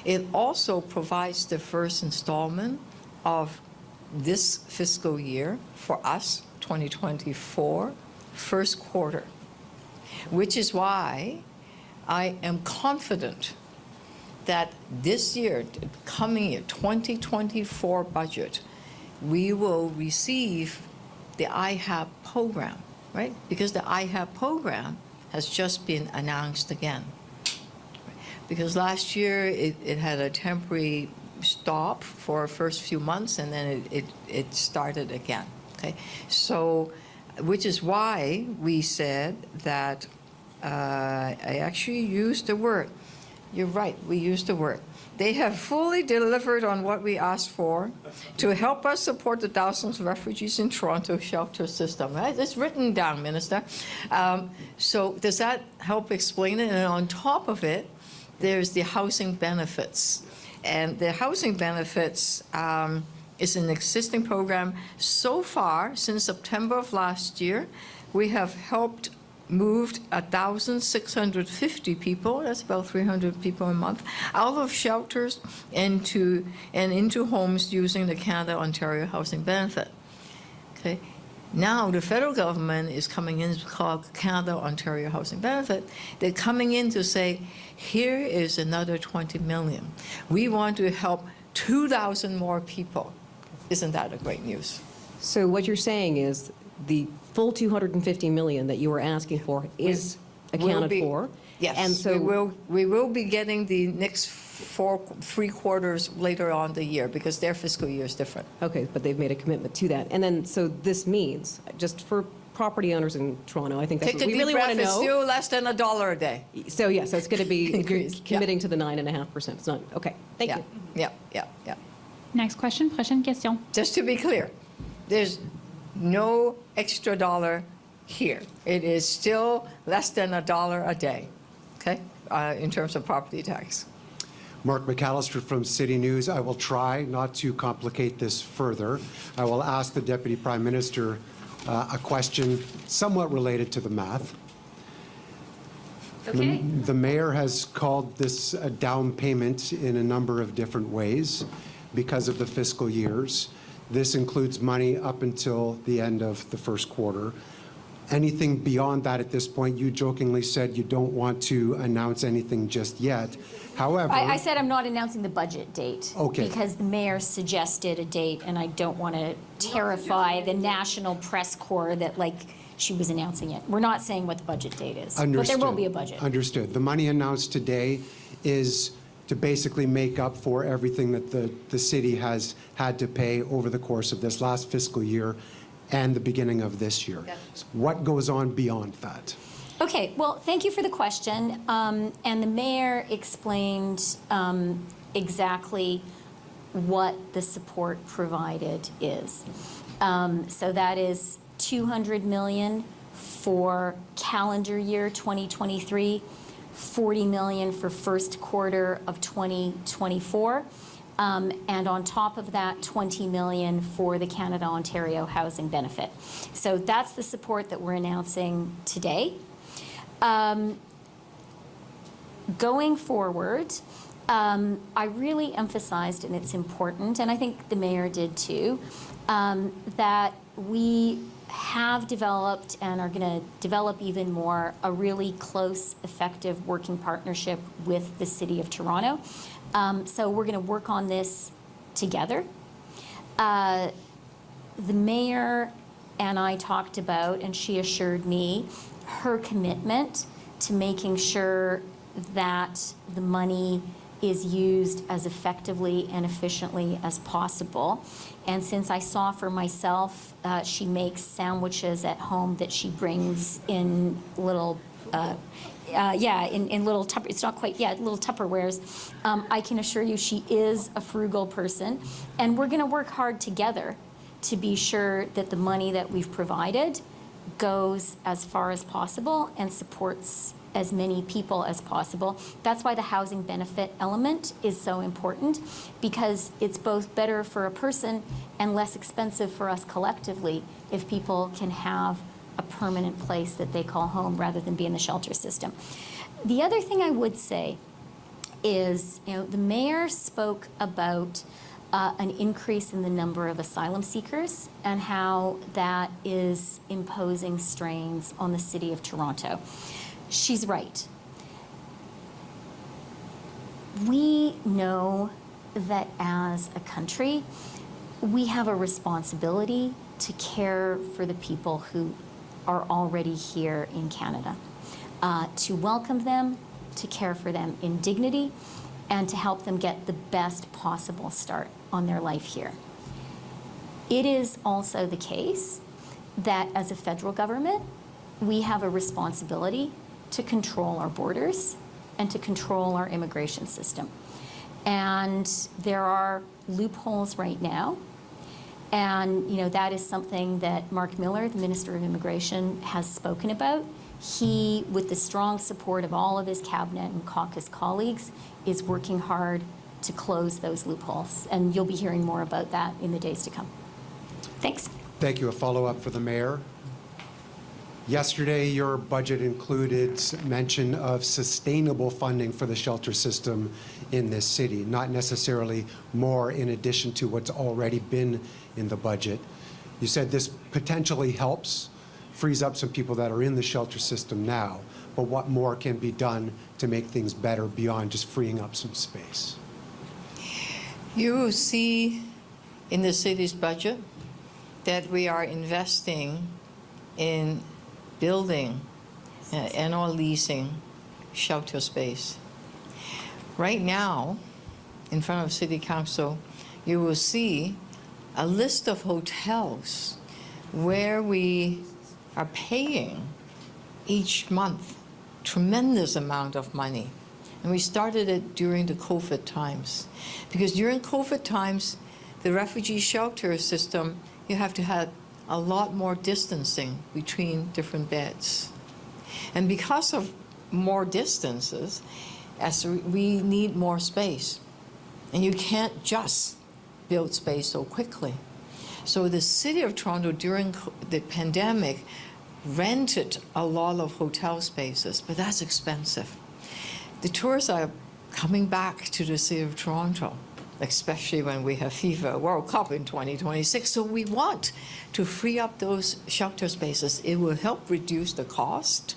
Speaker 5: It also provides the first installment of this fiscal year for us, 2024, first quarter, which is why I am confident that this year, coming year, 2024 budget, we will receive the IHAB program, right? Because the IHAB program has just been announced again. Because last year it had a temporary stop for the first few months, and then it started again, okay? So, which is why we said that, I actually used the word, you're right, we used the word. They have fully delivered on what we asked for to help us support the thousands of refugees in Toronto shelter system. Right? It's written down, Minister. So does that help explain it? And on top of it, there's the housing benefits. And the housing benefits is an existing program. So far, since September of last year, we have helped moved 1,650 people, that's about 300 people a month, out of shelters into homes using the Canada-Ontario Housing Benefit. Okay. Now the federal government is coming in, it's called Canada-Ontario Housing Benefit. They're coming in to say, here is another 20 million. We want to help 2,000 more people. Isn't that a great news?
Speaker 8: So what you're saying is the full 250 million that you were asking for is accounted for?
Speaker 5: Yes,
Speaker 8: and so
Speaker 5: we will be getting the next 3 quarters later on the year because their fiscal year is different.
Speaker 8: Okay, but they've made a commitment to that. And then, so this means, just for property owners in Toronto, I think that's
Speaker 5: Take
Speaker 8: what
Speaker 5: a
Speaker 8: we
Speaker 5: deep
Speaker 8: really want
Speaker 5: breath,
Speaker 8: to
Speaker 5: it's
Speaker 8: know.
Speaker 5: still less than $1 a day.
Speaker 8: So yes, it's going to be, you're
Speaker 5: Increase, yeah.
Speaker 8: committing to the 9.5%. It's not, okay, thank you.
Speaker 5: Yeah.
Speaker 7: Next question, prochaine question.
Speaker 5: Just to be clear, there's no extra dollar here. It is still less than $1 a day, okay, in terms of property tax.
Speaker 9: Mark McAllister from City News. I will try not to complicate this further. I will ask the Deputy Prime Minister a question somewhat related to the math.
Speaker 2: Okay.
Speaker 9: The Mayor has called this a down payment in a number of different ways because of the fiscal years. This includes money up until the end of the first quarter. Anything beyond that at this point, you jokingly said you don't want to announce anything just yet. However,
Speaker 2: I said I'm not announcing the budget date.
Speaker 9: Okay.
Speaker 2: Because the mayor suggested a date, and I don't want to terrify the national press corps that, like, she was announcing it. We're not saying what the budget date is, but
Speaker 9: Understood.
Speaker 2: there will be a budget.
Speaker 9: Understood. The money announced today is to basically make up for everything that the city has had to pay over the course of this last fiscal year and the beginning of this year. What goes on beyond that?
Speaker 2: Okay, well, thank you for the question. And the mayor explained exactly what the support provided is. So that is $200 million for calendar year 2023, $40 million for first quarter of 2024, and on top of that, $20 million for the Canada-Ontario housing benefit. So that's the support that we're announcing today. Going forward, I really emphasized, and it's important, and I think the mayor did too, that we have developed and are going to develop even more a really close, effective working partnership with the City of Toronto. So we're going to work on this together. The mayor and I talked about, and she assured me, her commitment to making sure that the money is used as effectively and efficiently as possible. And since I saw for myself, she makes sandwiches at home that she brings in little, in little it's not quite, little Tupperwares. I can assure you she is a frugal person. And we're gonna work hard together to be sure that the money that we've provided goes as far as possible and supports as many people as possible. That's why the housing benefit element is so important, because it's both better for a person and less expensive for us collectively if people can have a permanent place that they call home rather than be in the shelter system. The other thing I would say is, the mayor spoke about an increase in the number of asylum seekers and how that is imposing strains on the City of Toronto. She's right. We know that as a country, we have a responsibility to care for the people who are already here in Canada, to welcome them, to care for them in dignity, and to help them get the best possible start on their life here. It is also the case that as a federal government, we have a responsibility to control our borders and to control our immigration system. And there are loopholes right now. And that is something that Mark Miller, the Minister of Immigration, has spoken about. He, with the strong support of all of his cabinet and caucus colleagues, is working hard to close those loopholes. And you'll be hearing more about that in the days to come. Thanks.
Speaker 9: Thank you. A follow-up for the mayor. Yesterday, your budget included mention of sustainable funding for the shelter system in this city, not necessarily more in addition to what's already been in the budget. You said this potentially helps, frees up some people that are in the shelter system now, but what more can be done to make things better beyond just freeing up some space?
Speaker 5: You will see in the city's budget that we are investing in building and/or leasing shelter space. Right now, in front of City Council, you will see a list of hotels where we are paying each month tremendous amount of money. And we started it during the COVID times. Because during COVID times, the refugee shelter system, you have to have a lot more distancing between different beds. And because of more distances, as we need more space. And you can't just build space so quickly. So the City of Toronto during the pandemic rented a lot of hotel spaces, but that's expensive. The tourists are coming back to the City of Toronto, especially when we have FIFA World Cup in 2026. So we want to free up those shelter spaces. It will help reduce the cost,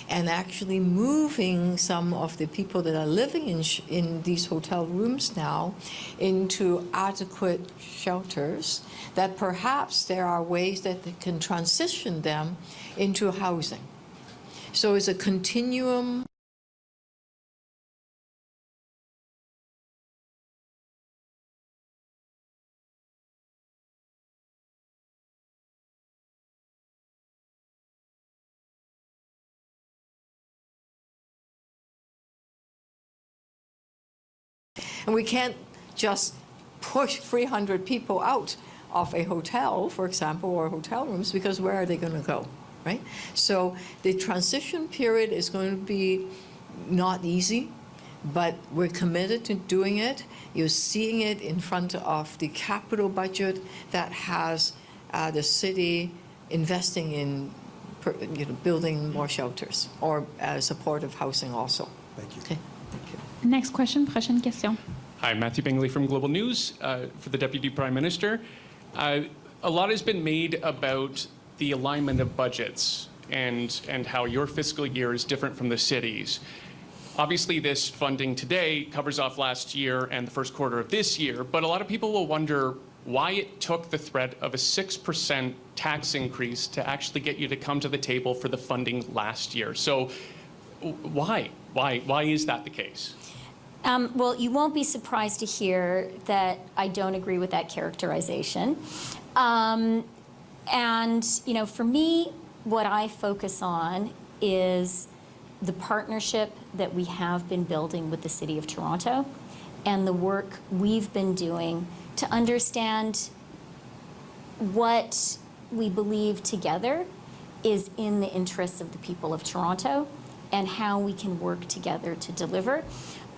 Speaker 5: and actually moving some of the people that are living in these hotel rooms now into adequate shelters, that perhaps there are ways that they can transition them into housing. So it's a continuum. And we can't just push 300 people out of a hotel, for example, or hotel rooms, because where are they going to go, right? So the transition period is going to be not easy, but we're committed to doing it. You're seeing it in front of the capital budget that has the city investing in building more shelters or supportive housing also.
Speaker 9: Thank you.
Speaker 5: Okay. Thank you.
Speaker 7: Next question, prochaine question.
Speaker 10: Hi, Matthew Bingley from Global News for the Deputy Prime Minister. A lot has been made about the alignment of budgets and how your fiscal year is different from the city's. Obviously, this funding today covers off last year and the first quarter of this year, but a lot of people will wonder why it took the threat of a 6% tax increase to actually get you to come to the table for the funding last year. So why? Why is that the case?
Speaker 2: Well, you won't be surprised to hear that I don't agree with that characterization. And, for me, what I focus on is the partnership that we have been building with the City of Toronto and the work we've been doing to understand what we believe together is in the interests of the people of Toronto and how we can work together to deliver.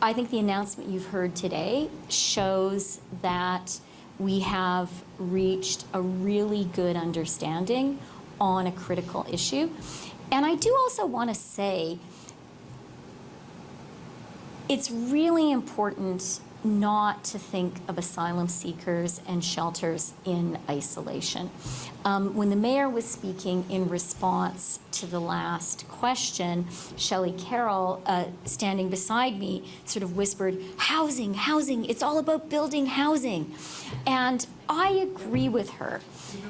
Speaker 2: I think the announcement you've heard today shows that we have reached a really good understanding on a critical issue. And I do also want to say it's really important not to think of asylum seekers and shelters in isolation. When the mayor was speaking in response to the last question, Shelley Carroll, standing beside me, sort of whispered, housing, housing, it's all about building housing. And I agree with her.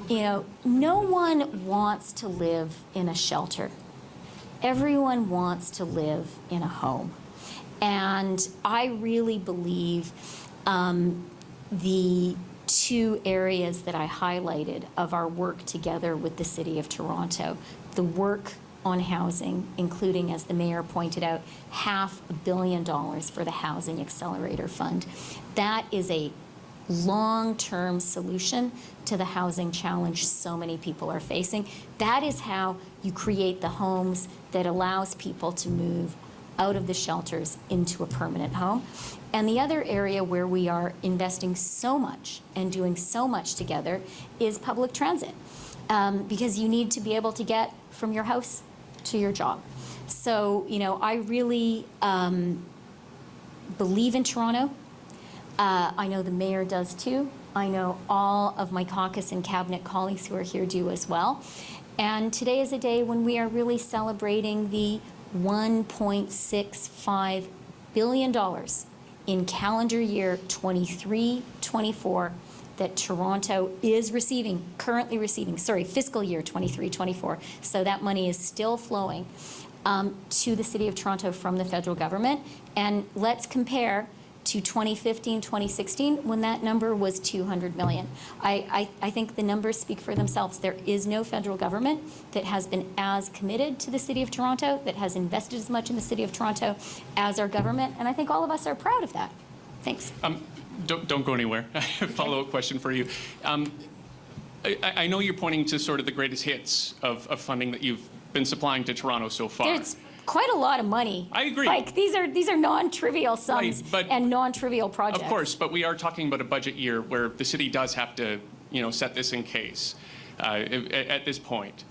Speaker 2: No one wants to live in a shelter. Everyone wants to live in a home. And I really believe the two areas that I highlighted of our work together with the City of Toronto, the work on housing, including, as the mayor pointed out, $500 million for the Housing Accelerator Fund. That is a long-term solution to the housing challenge so many people are facing. That is how you create the homes that allows people to move out of the shelters into a permanent home. And the other area where we are investing so much and doing so much together is public transit, because you need to be able to get from your house to your job. So, I really believe in Toronto. I know the mayor does too. I know all of my caucus and cabinet colleagues who are here do as well. And today is a day when we are really celebrating the $1.65 billion in calendar year 23-24 that Toronto is receiving, currently receiving, fiscal year 23-24. So that money is still flowing to the City of Toronto from the federal government. And let's compare to 2015, 2016, when that number was $200 million. I think the numbers speak for themselves. There is no federal government that has been as committed to the City of Toronto, that has invested as much in the City of Toronto as our government, and I think all of us are proud of that. Thanks.
Speaker 10: Don't go anywhere. Follow-up question for you. I know you're pointing to sort of the greatest hits of funding that you've been supplying to Toronto so far.
Speaker 2: It's quite a lot of money.
Speaker 10: I agree.
Speaker 2: Like, these are non-trivial sums,
Speaker 10: right,
Speaker 2: and non-trivial projects.
Speaker 10: Of course, but we are talking about a budget year where the city does have to, set this in case at this point.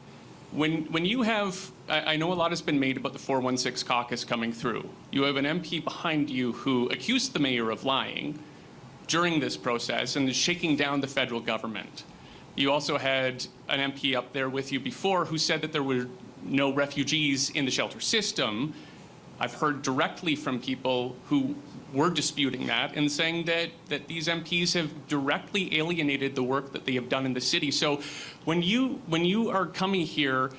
Speaker 10: When you have, I know a lot has been made about the 416 caucus coming through. You have an MP behind you who accused the mayor of lying during this process and is shaking down the federal government. You also had an MP up there with you before who said that there were no refugees in the shelter system. I've heard directly from people who were disputing that and saying that these MPs have directly alienated the work that they have done in the city. So when you are coming here,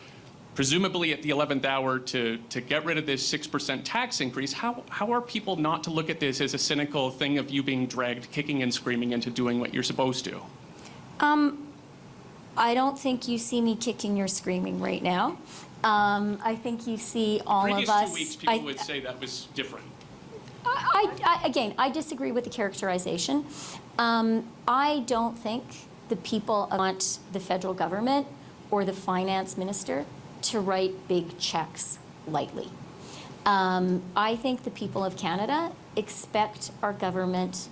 Speaker 10: presumably at the 11th hour to get rid of this 6% tax increase, how are people not to look at this as a cynical thing of you being dragged kicking and screaming into doing what you're supposed to?
Speaker 2: I don't think you see me kicking or screaming right now. I think you see all
Speaker 10: Previous
Speaker 2: of us.
Speaker 10: 2 weeks, people would say that was different.
Speaker 2: Again, I disagree with the characterization. I don't think the people want the federal government or the finance minister to write big checks lightly. I think the people of Canada expect our government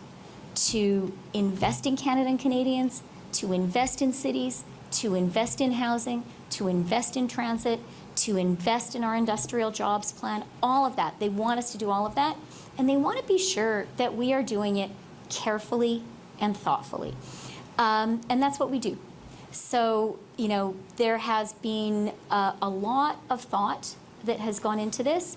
Speaker 2: to invest in Canada and Canadians, to invest in cities, to invest in housing, to invest in transit, to invest in our industrial jobs plan, all of that. They want us to do all of that, and they want to be sure that we are doing it carefully and thoughtfully. And that's what we do. So, you know, there has been a lot of thought that has gone into this,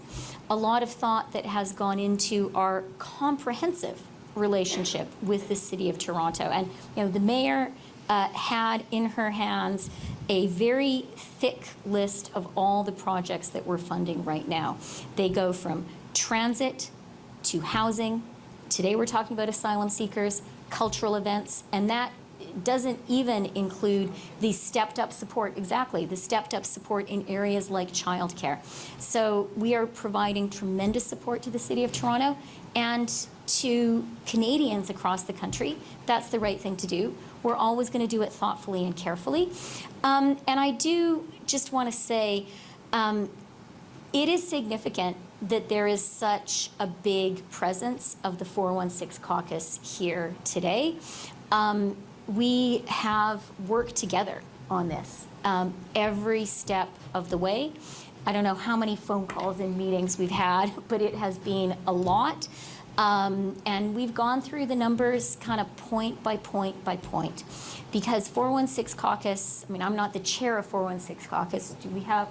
Speaker 2: a lot of thought that has gone into our comprehensive relationship with the City of Toronto. And, you know, the mayor had in her hands a very thick list of all the projects that we're funding right now. They go from transit to housing. Today we're talking about asylum seekers, cultural events, and that doesn't even include the stepped up support, exactly, the stepped up support in areas like childcare. So we are providing tremendous support to the City of Toronto and to Canadians across the country. That's the right thing to do. We're always going to do it thoughtfully and carefully. And I do just want to say, it is significant that there is such a big presence of the 416 caucus here today. We have worked together on this every step of the way. I don't know how many phone calls and meetings we've had, but it has been a lot. And we've gone through the numbers kind of point by point by point. Because 416 caucus, I mean, I'm not the chair of 416 caucus. Do we have?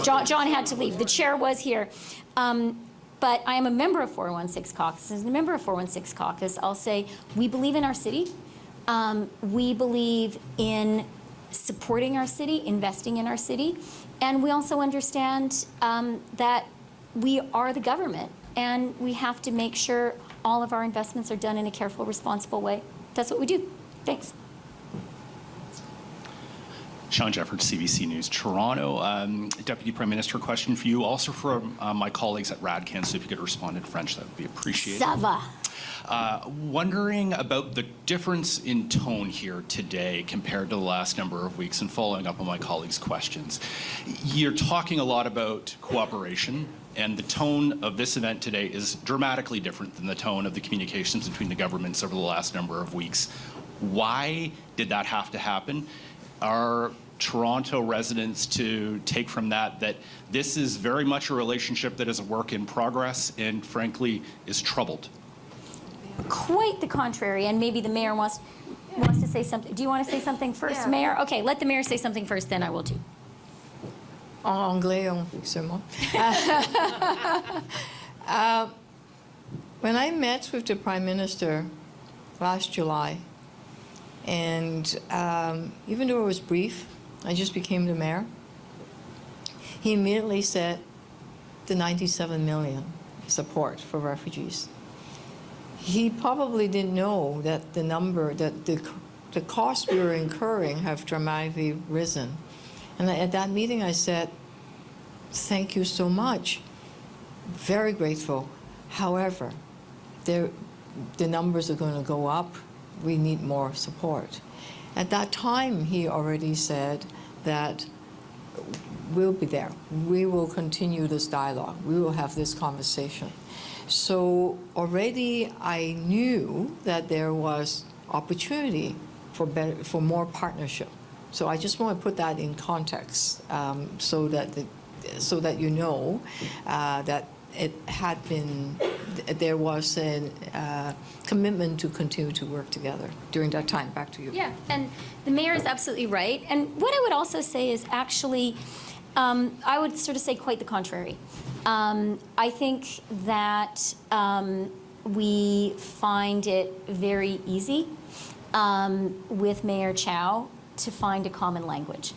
Speaker 2: John had to leave. The chair was here. But I am a member of 416 caucus. As a member of 416 caucus, I'll say we believe in our city. We believe in supporting our city, investing in our city. And we also understand that we are the government. And we have to make sure all of our investments are done in a careful, responsible way. That's what we do. Thanks.
Speaker 11: Sean Jefford, CBC News, Toronto. Deputy Prime Minister, question for you, also from my colleagues at Radcan, so if you could respond in French, that would be appreciated.
Speaker 2: Ça va.
Speaker 11: Wondering about the difference in tone here today compared to the last number of weeks, and following up on my colleagues' questions. You're talking a lot about cooperation, and the tone of this event today is dramatically different than the tone of the communications between the governments over the last number of weeks. Why did that have to happen? Are Toronto residents to take from that this is very much a relationship that is a work in progress and frankly is troubled?
Speaker 2: Quite the contrary, and maybe the mayor wants to say something. Do you want to say something first, Mayor? Okay, let the mayor say something first, then I will too.
Speaker 5: En anglais, excusez-moi. When I met with the Prime Minister last July, and even though it was brief, I just became the mayor, he immediately said the 97 million support for refugees. He probably didn't know that the number, that the costs we were incurring have dramatically risen. And at that meeting I said, thank you so much, very grateful. However, the numbers are going to go up. We need more support. At that time, he already said that we'll be there. We will continue this dialogue. We will have this conversation. So already I knew that there was opportunity for more partnership. So I just want to put that in context so that you know that it had been, there was a commitment to continue to work together during that time. Back to you.
Speaker 2: Yeah, and the mayor is absolutely right. And what I would also say is actually, I would sort of say quite the contrary. I think that we find it very easy with Mayor Chow to find a common language.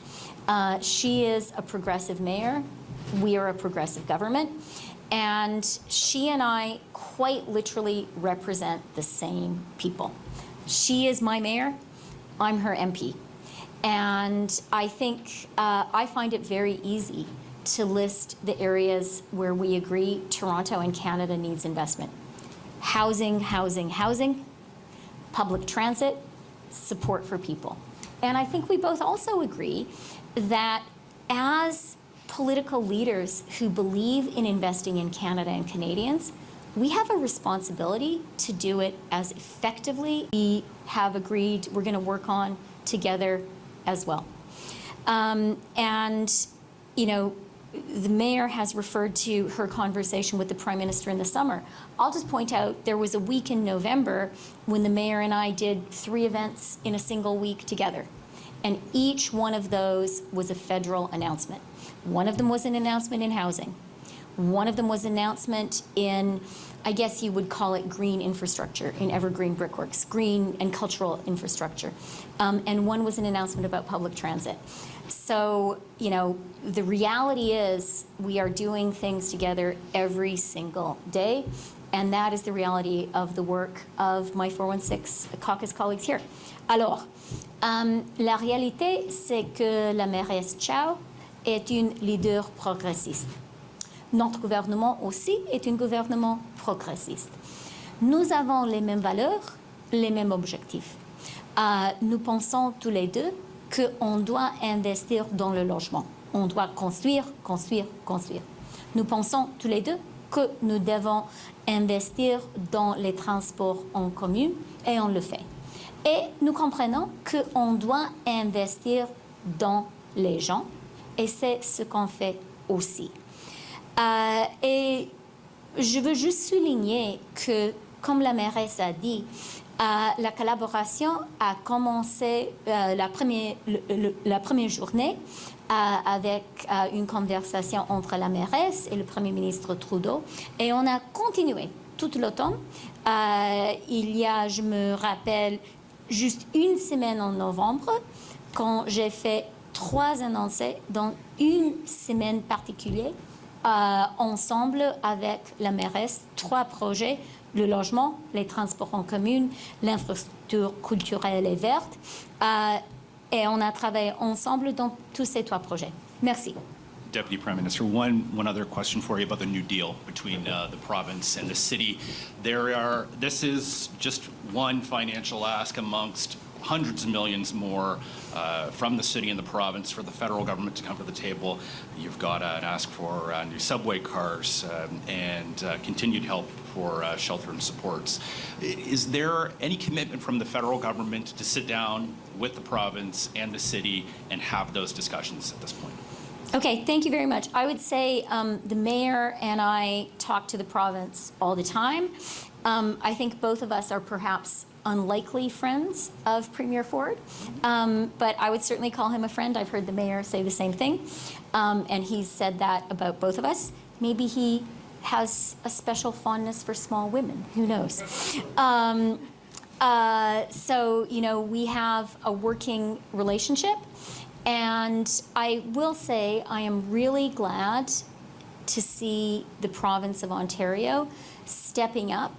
Speaker 2: She is a progressive mayor. We are a progressive government. And she and I quite literally represent the same people. She is my mayor. I'm her MP. And I think I find it very easy to list the areas where we agree Toronto and Canada needs investment. Housing, housing, housing, public transit, support for people. And I think we both also agree that as political leaders who believe in investing in Canada and Canadians, we have a responsibility to do it as effectively. We have agreed we're going to work on together as well. And, you know, the mayor has referred to her conversation with the Prime Minister in the summer. I'll just point out there was a week in November when the mayor and I did 3 events in a single week together. And each one of those was a federal announcement. One of them was an announcement in housing. One of them was an announcement in, I guess you would call it green infrastructure, in Evergreen Brickworks, green and cultural infrastructure. And one was an announcement about public transit. So, you know, the reality is we are doing things together every single day. And that is the reality of the work of my 416 caucus colleagues here. Alors, la réalité, c'est que la mairesse Chow est une leader progressiste. Notre gouvernement aussi est un gouvernement progressiste. Nous avons les mêmes valeurs, les mêmes objectifs. Nous pensons tous les deux qu'on doit investir dans le logement. On doit construire, construire, construire. Nous pensons tous les deux que nous devons investir dans les transports en commun et on le fait. Et nous comprenons qu'on doit investir dans les gens et c'est ce qu'on fait aussi. Et je veux juste souligner que, comme la mairesse a dit, la collaboration a commencé la première journée avec une conversation entre la mairesse et le Premier ministre Trudeau. Et on a continué tout l'automne. Il y a, je me rappelle, juste une semaine en novembre, quand j'ai fait 3 annonces dans une semaine particulière, ensemble avec la mairesse, 3 projets, le logement, les transports en commun, l'infrastructure culturelle et verte. Et on a travaillé ensemble dans tous ces 3 projets. Merci.
Speaker 11: Deputy Prime Minister, one other question for you about the New Deal between the province and the city. This is just one financial ask amongst hundreds of millions more from the city and the province for the federal government to come to the table. You've got an ask for new subway cars and continued help for shelter and supports. Is there any commitment from the federal government to sit down with the province and the city and have those discussions at this point?
Speaker 2: Okay, thank you very much. I would say the mayor and I talk to the province all the time. I think both of us are perhaps unlikely friends of Premier Ford, but I would certainly call him a friend. I've heard the mayor say the same thing, and he's said that about both of us. Maybe he has a special fondness for small women. Who knows? So, you know, we have a working relationship. And I will say I am really glad to see the province of Ontario stepping up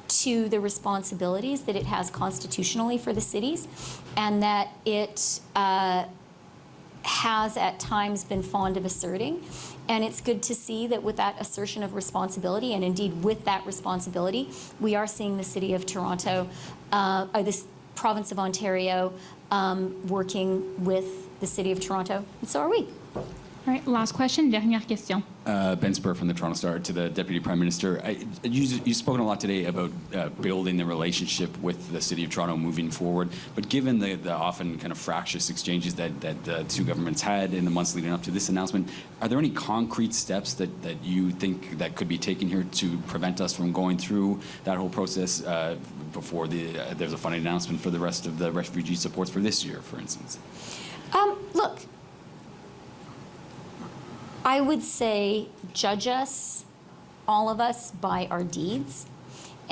Speaker 2: to the responsibilities that it has constitutionally for the cities, and that it has at times been fond of asserting. And it's good to see that with that assertion of responsibility, and indeed with that responsibility, we are seeing the City of Toronto, or this province of Ontario, working with the City of Toronto, and so are we.
Speaker 7: All right, last question, dernière question.
Speaker 12: Ben Spur from the Toronto Star to the Deputy Prime Minister. You've spoken a lot today about building the relationship with the City of Toronto moving forward, but given the often kind of fractious exchanges that the 2 governments had in the months leading up to this announcement, are there any concrete steps that you think that could be taken here to prevent us from going through that whole process before there's a funding announcement for the rest of the refugee supports for this year, for instance?
Speaker 2: Look, I would say judge us, all of us, by our deeds.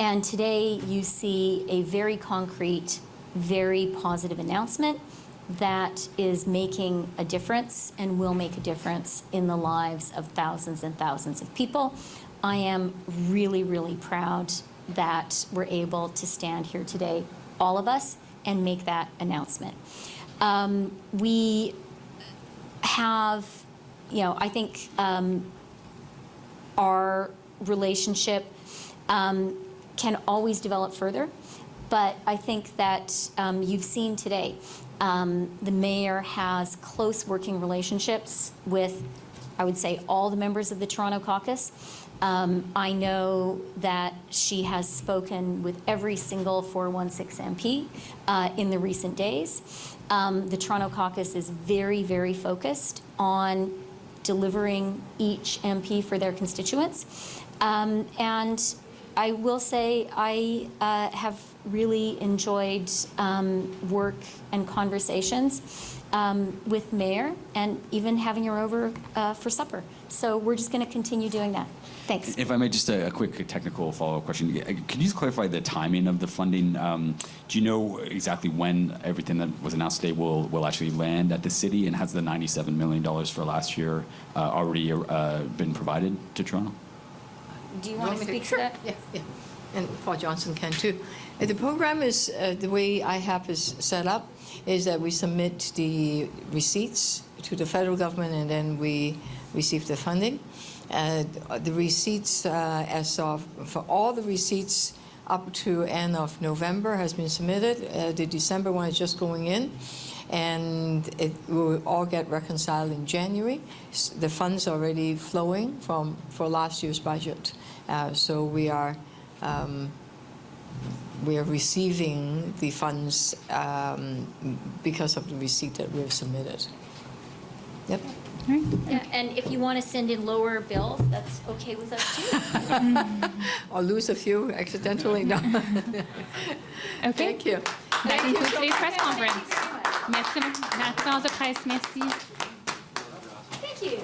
Speaker 2: And today you see a very concrete, very positive announcement that is making a difference and will make a difference in the lives of thousands and thousands of people. I am really, really proud that we're able to stand here today, all of us, and make that announcement. We have, I think our relationship can always develop further, but I think that you've seen today, the mayor has close working relationships with, I would say, all the members of the Toronto caucus. I know that she has spoken with every single 416 MP in the recent days. The Toronto caucus is very, very focused on delivering each MP for their constituents. And I will say I have really enjoyed work and conversations with Mayor and even having her over for supper. So we're just going to continue doing that. Thanks.
Speaker 12: If I may, just a quick technical follow-up question. Could you just clarify the timing of the funding? Do you know exactly when everything that was announced today will actually land at the city? And has the $97 million for last year already been provided to Toronto?
Speaker 2: Do you want to speak to that?
Speaker 5: Yeah. And Paul Johnson can too. The program is, the way I have is set up, is that we submit the receipts to the federal government and then we receive the funding. The receipts, for all the receipts up to end of November has been submitted. The December one is just going in, and it will all get reconciled in January. The funds are already flowing for last year's budget. So we are receiving the funds because of the receipt that we have submitted. Yep.
Speaker 2: Yeah, and if you want to send in lower bills, that's okay with us too.
Speaker 5: Or lose a few accidentally. No.
Speaker 7: Okay.
Speaker 5: Thank you.
Speaker 7: That concludes today's press conference. Merci. La conférence de presse. Merci.
Speaker 2: Thank you.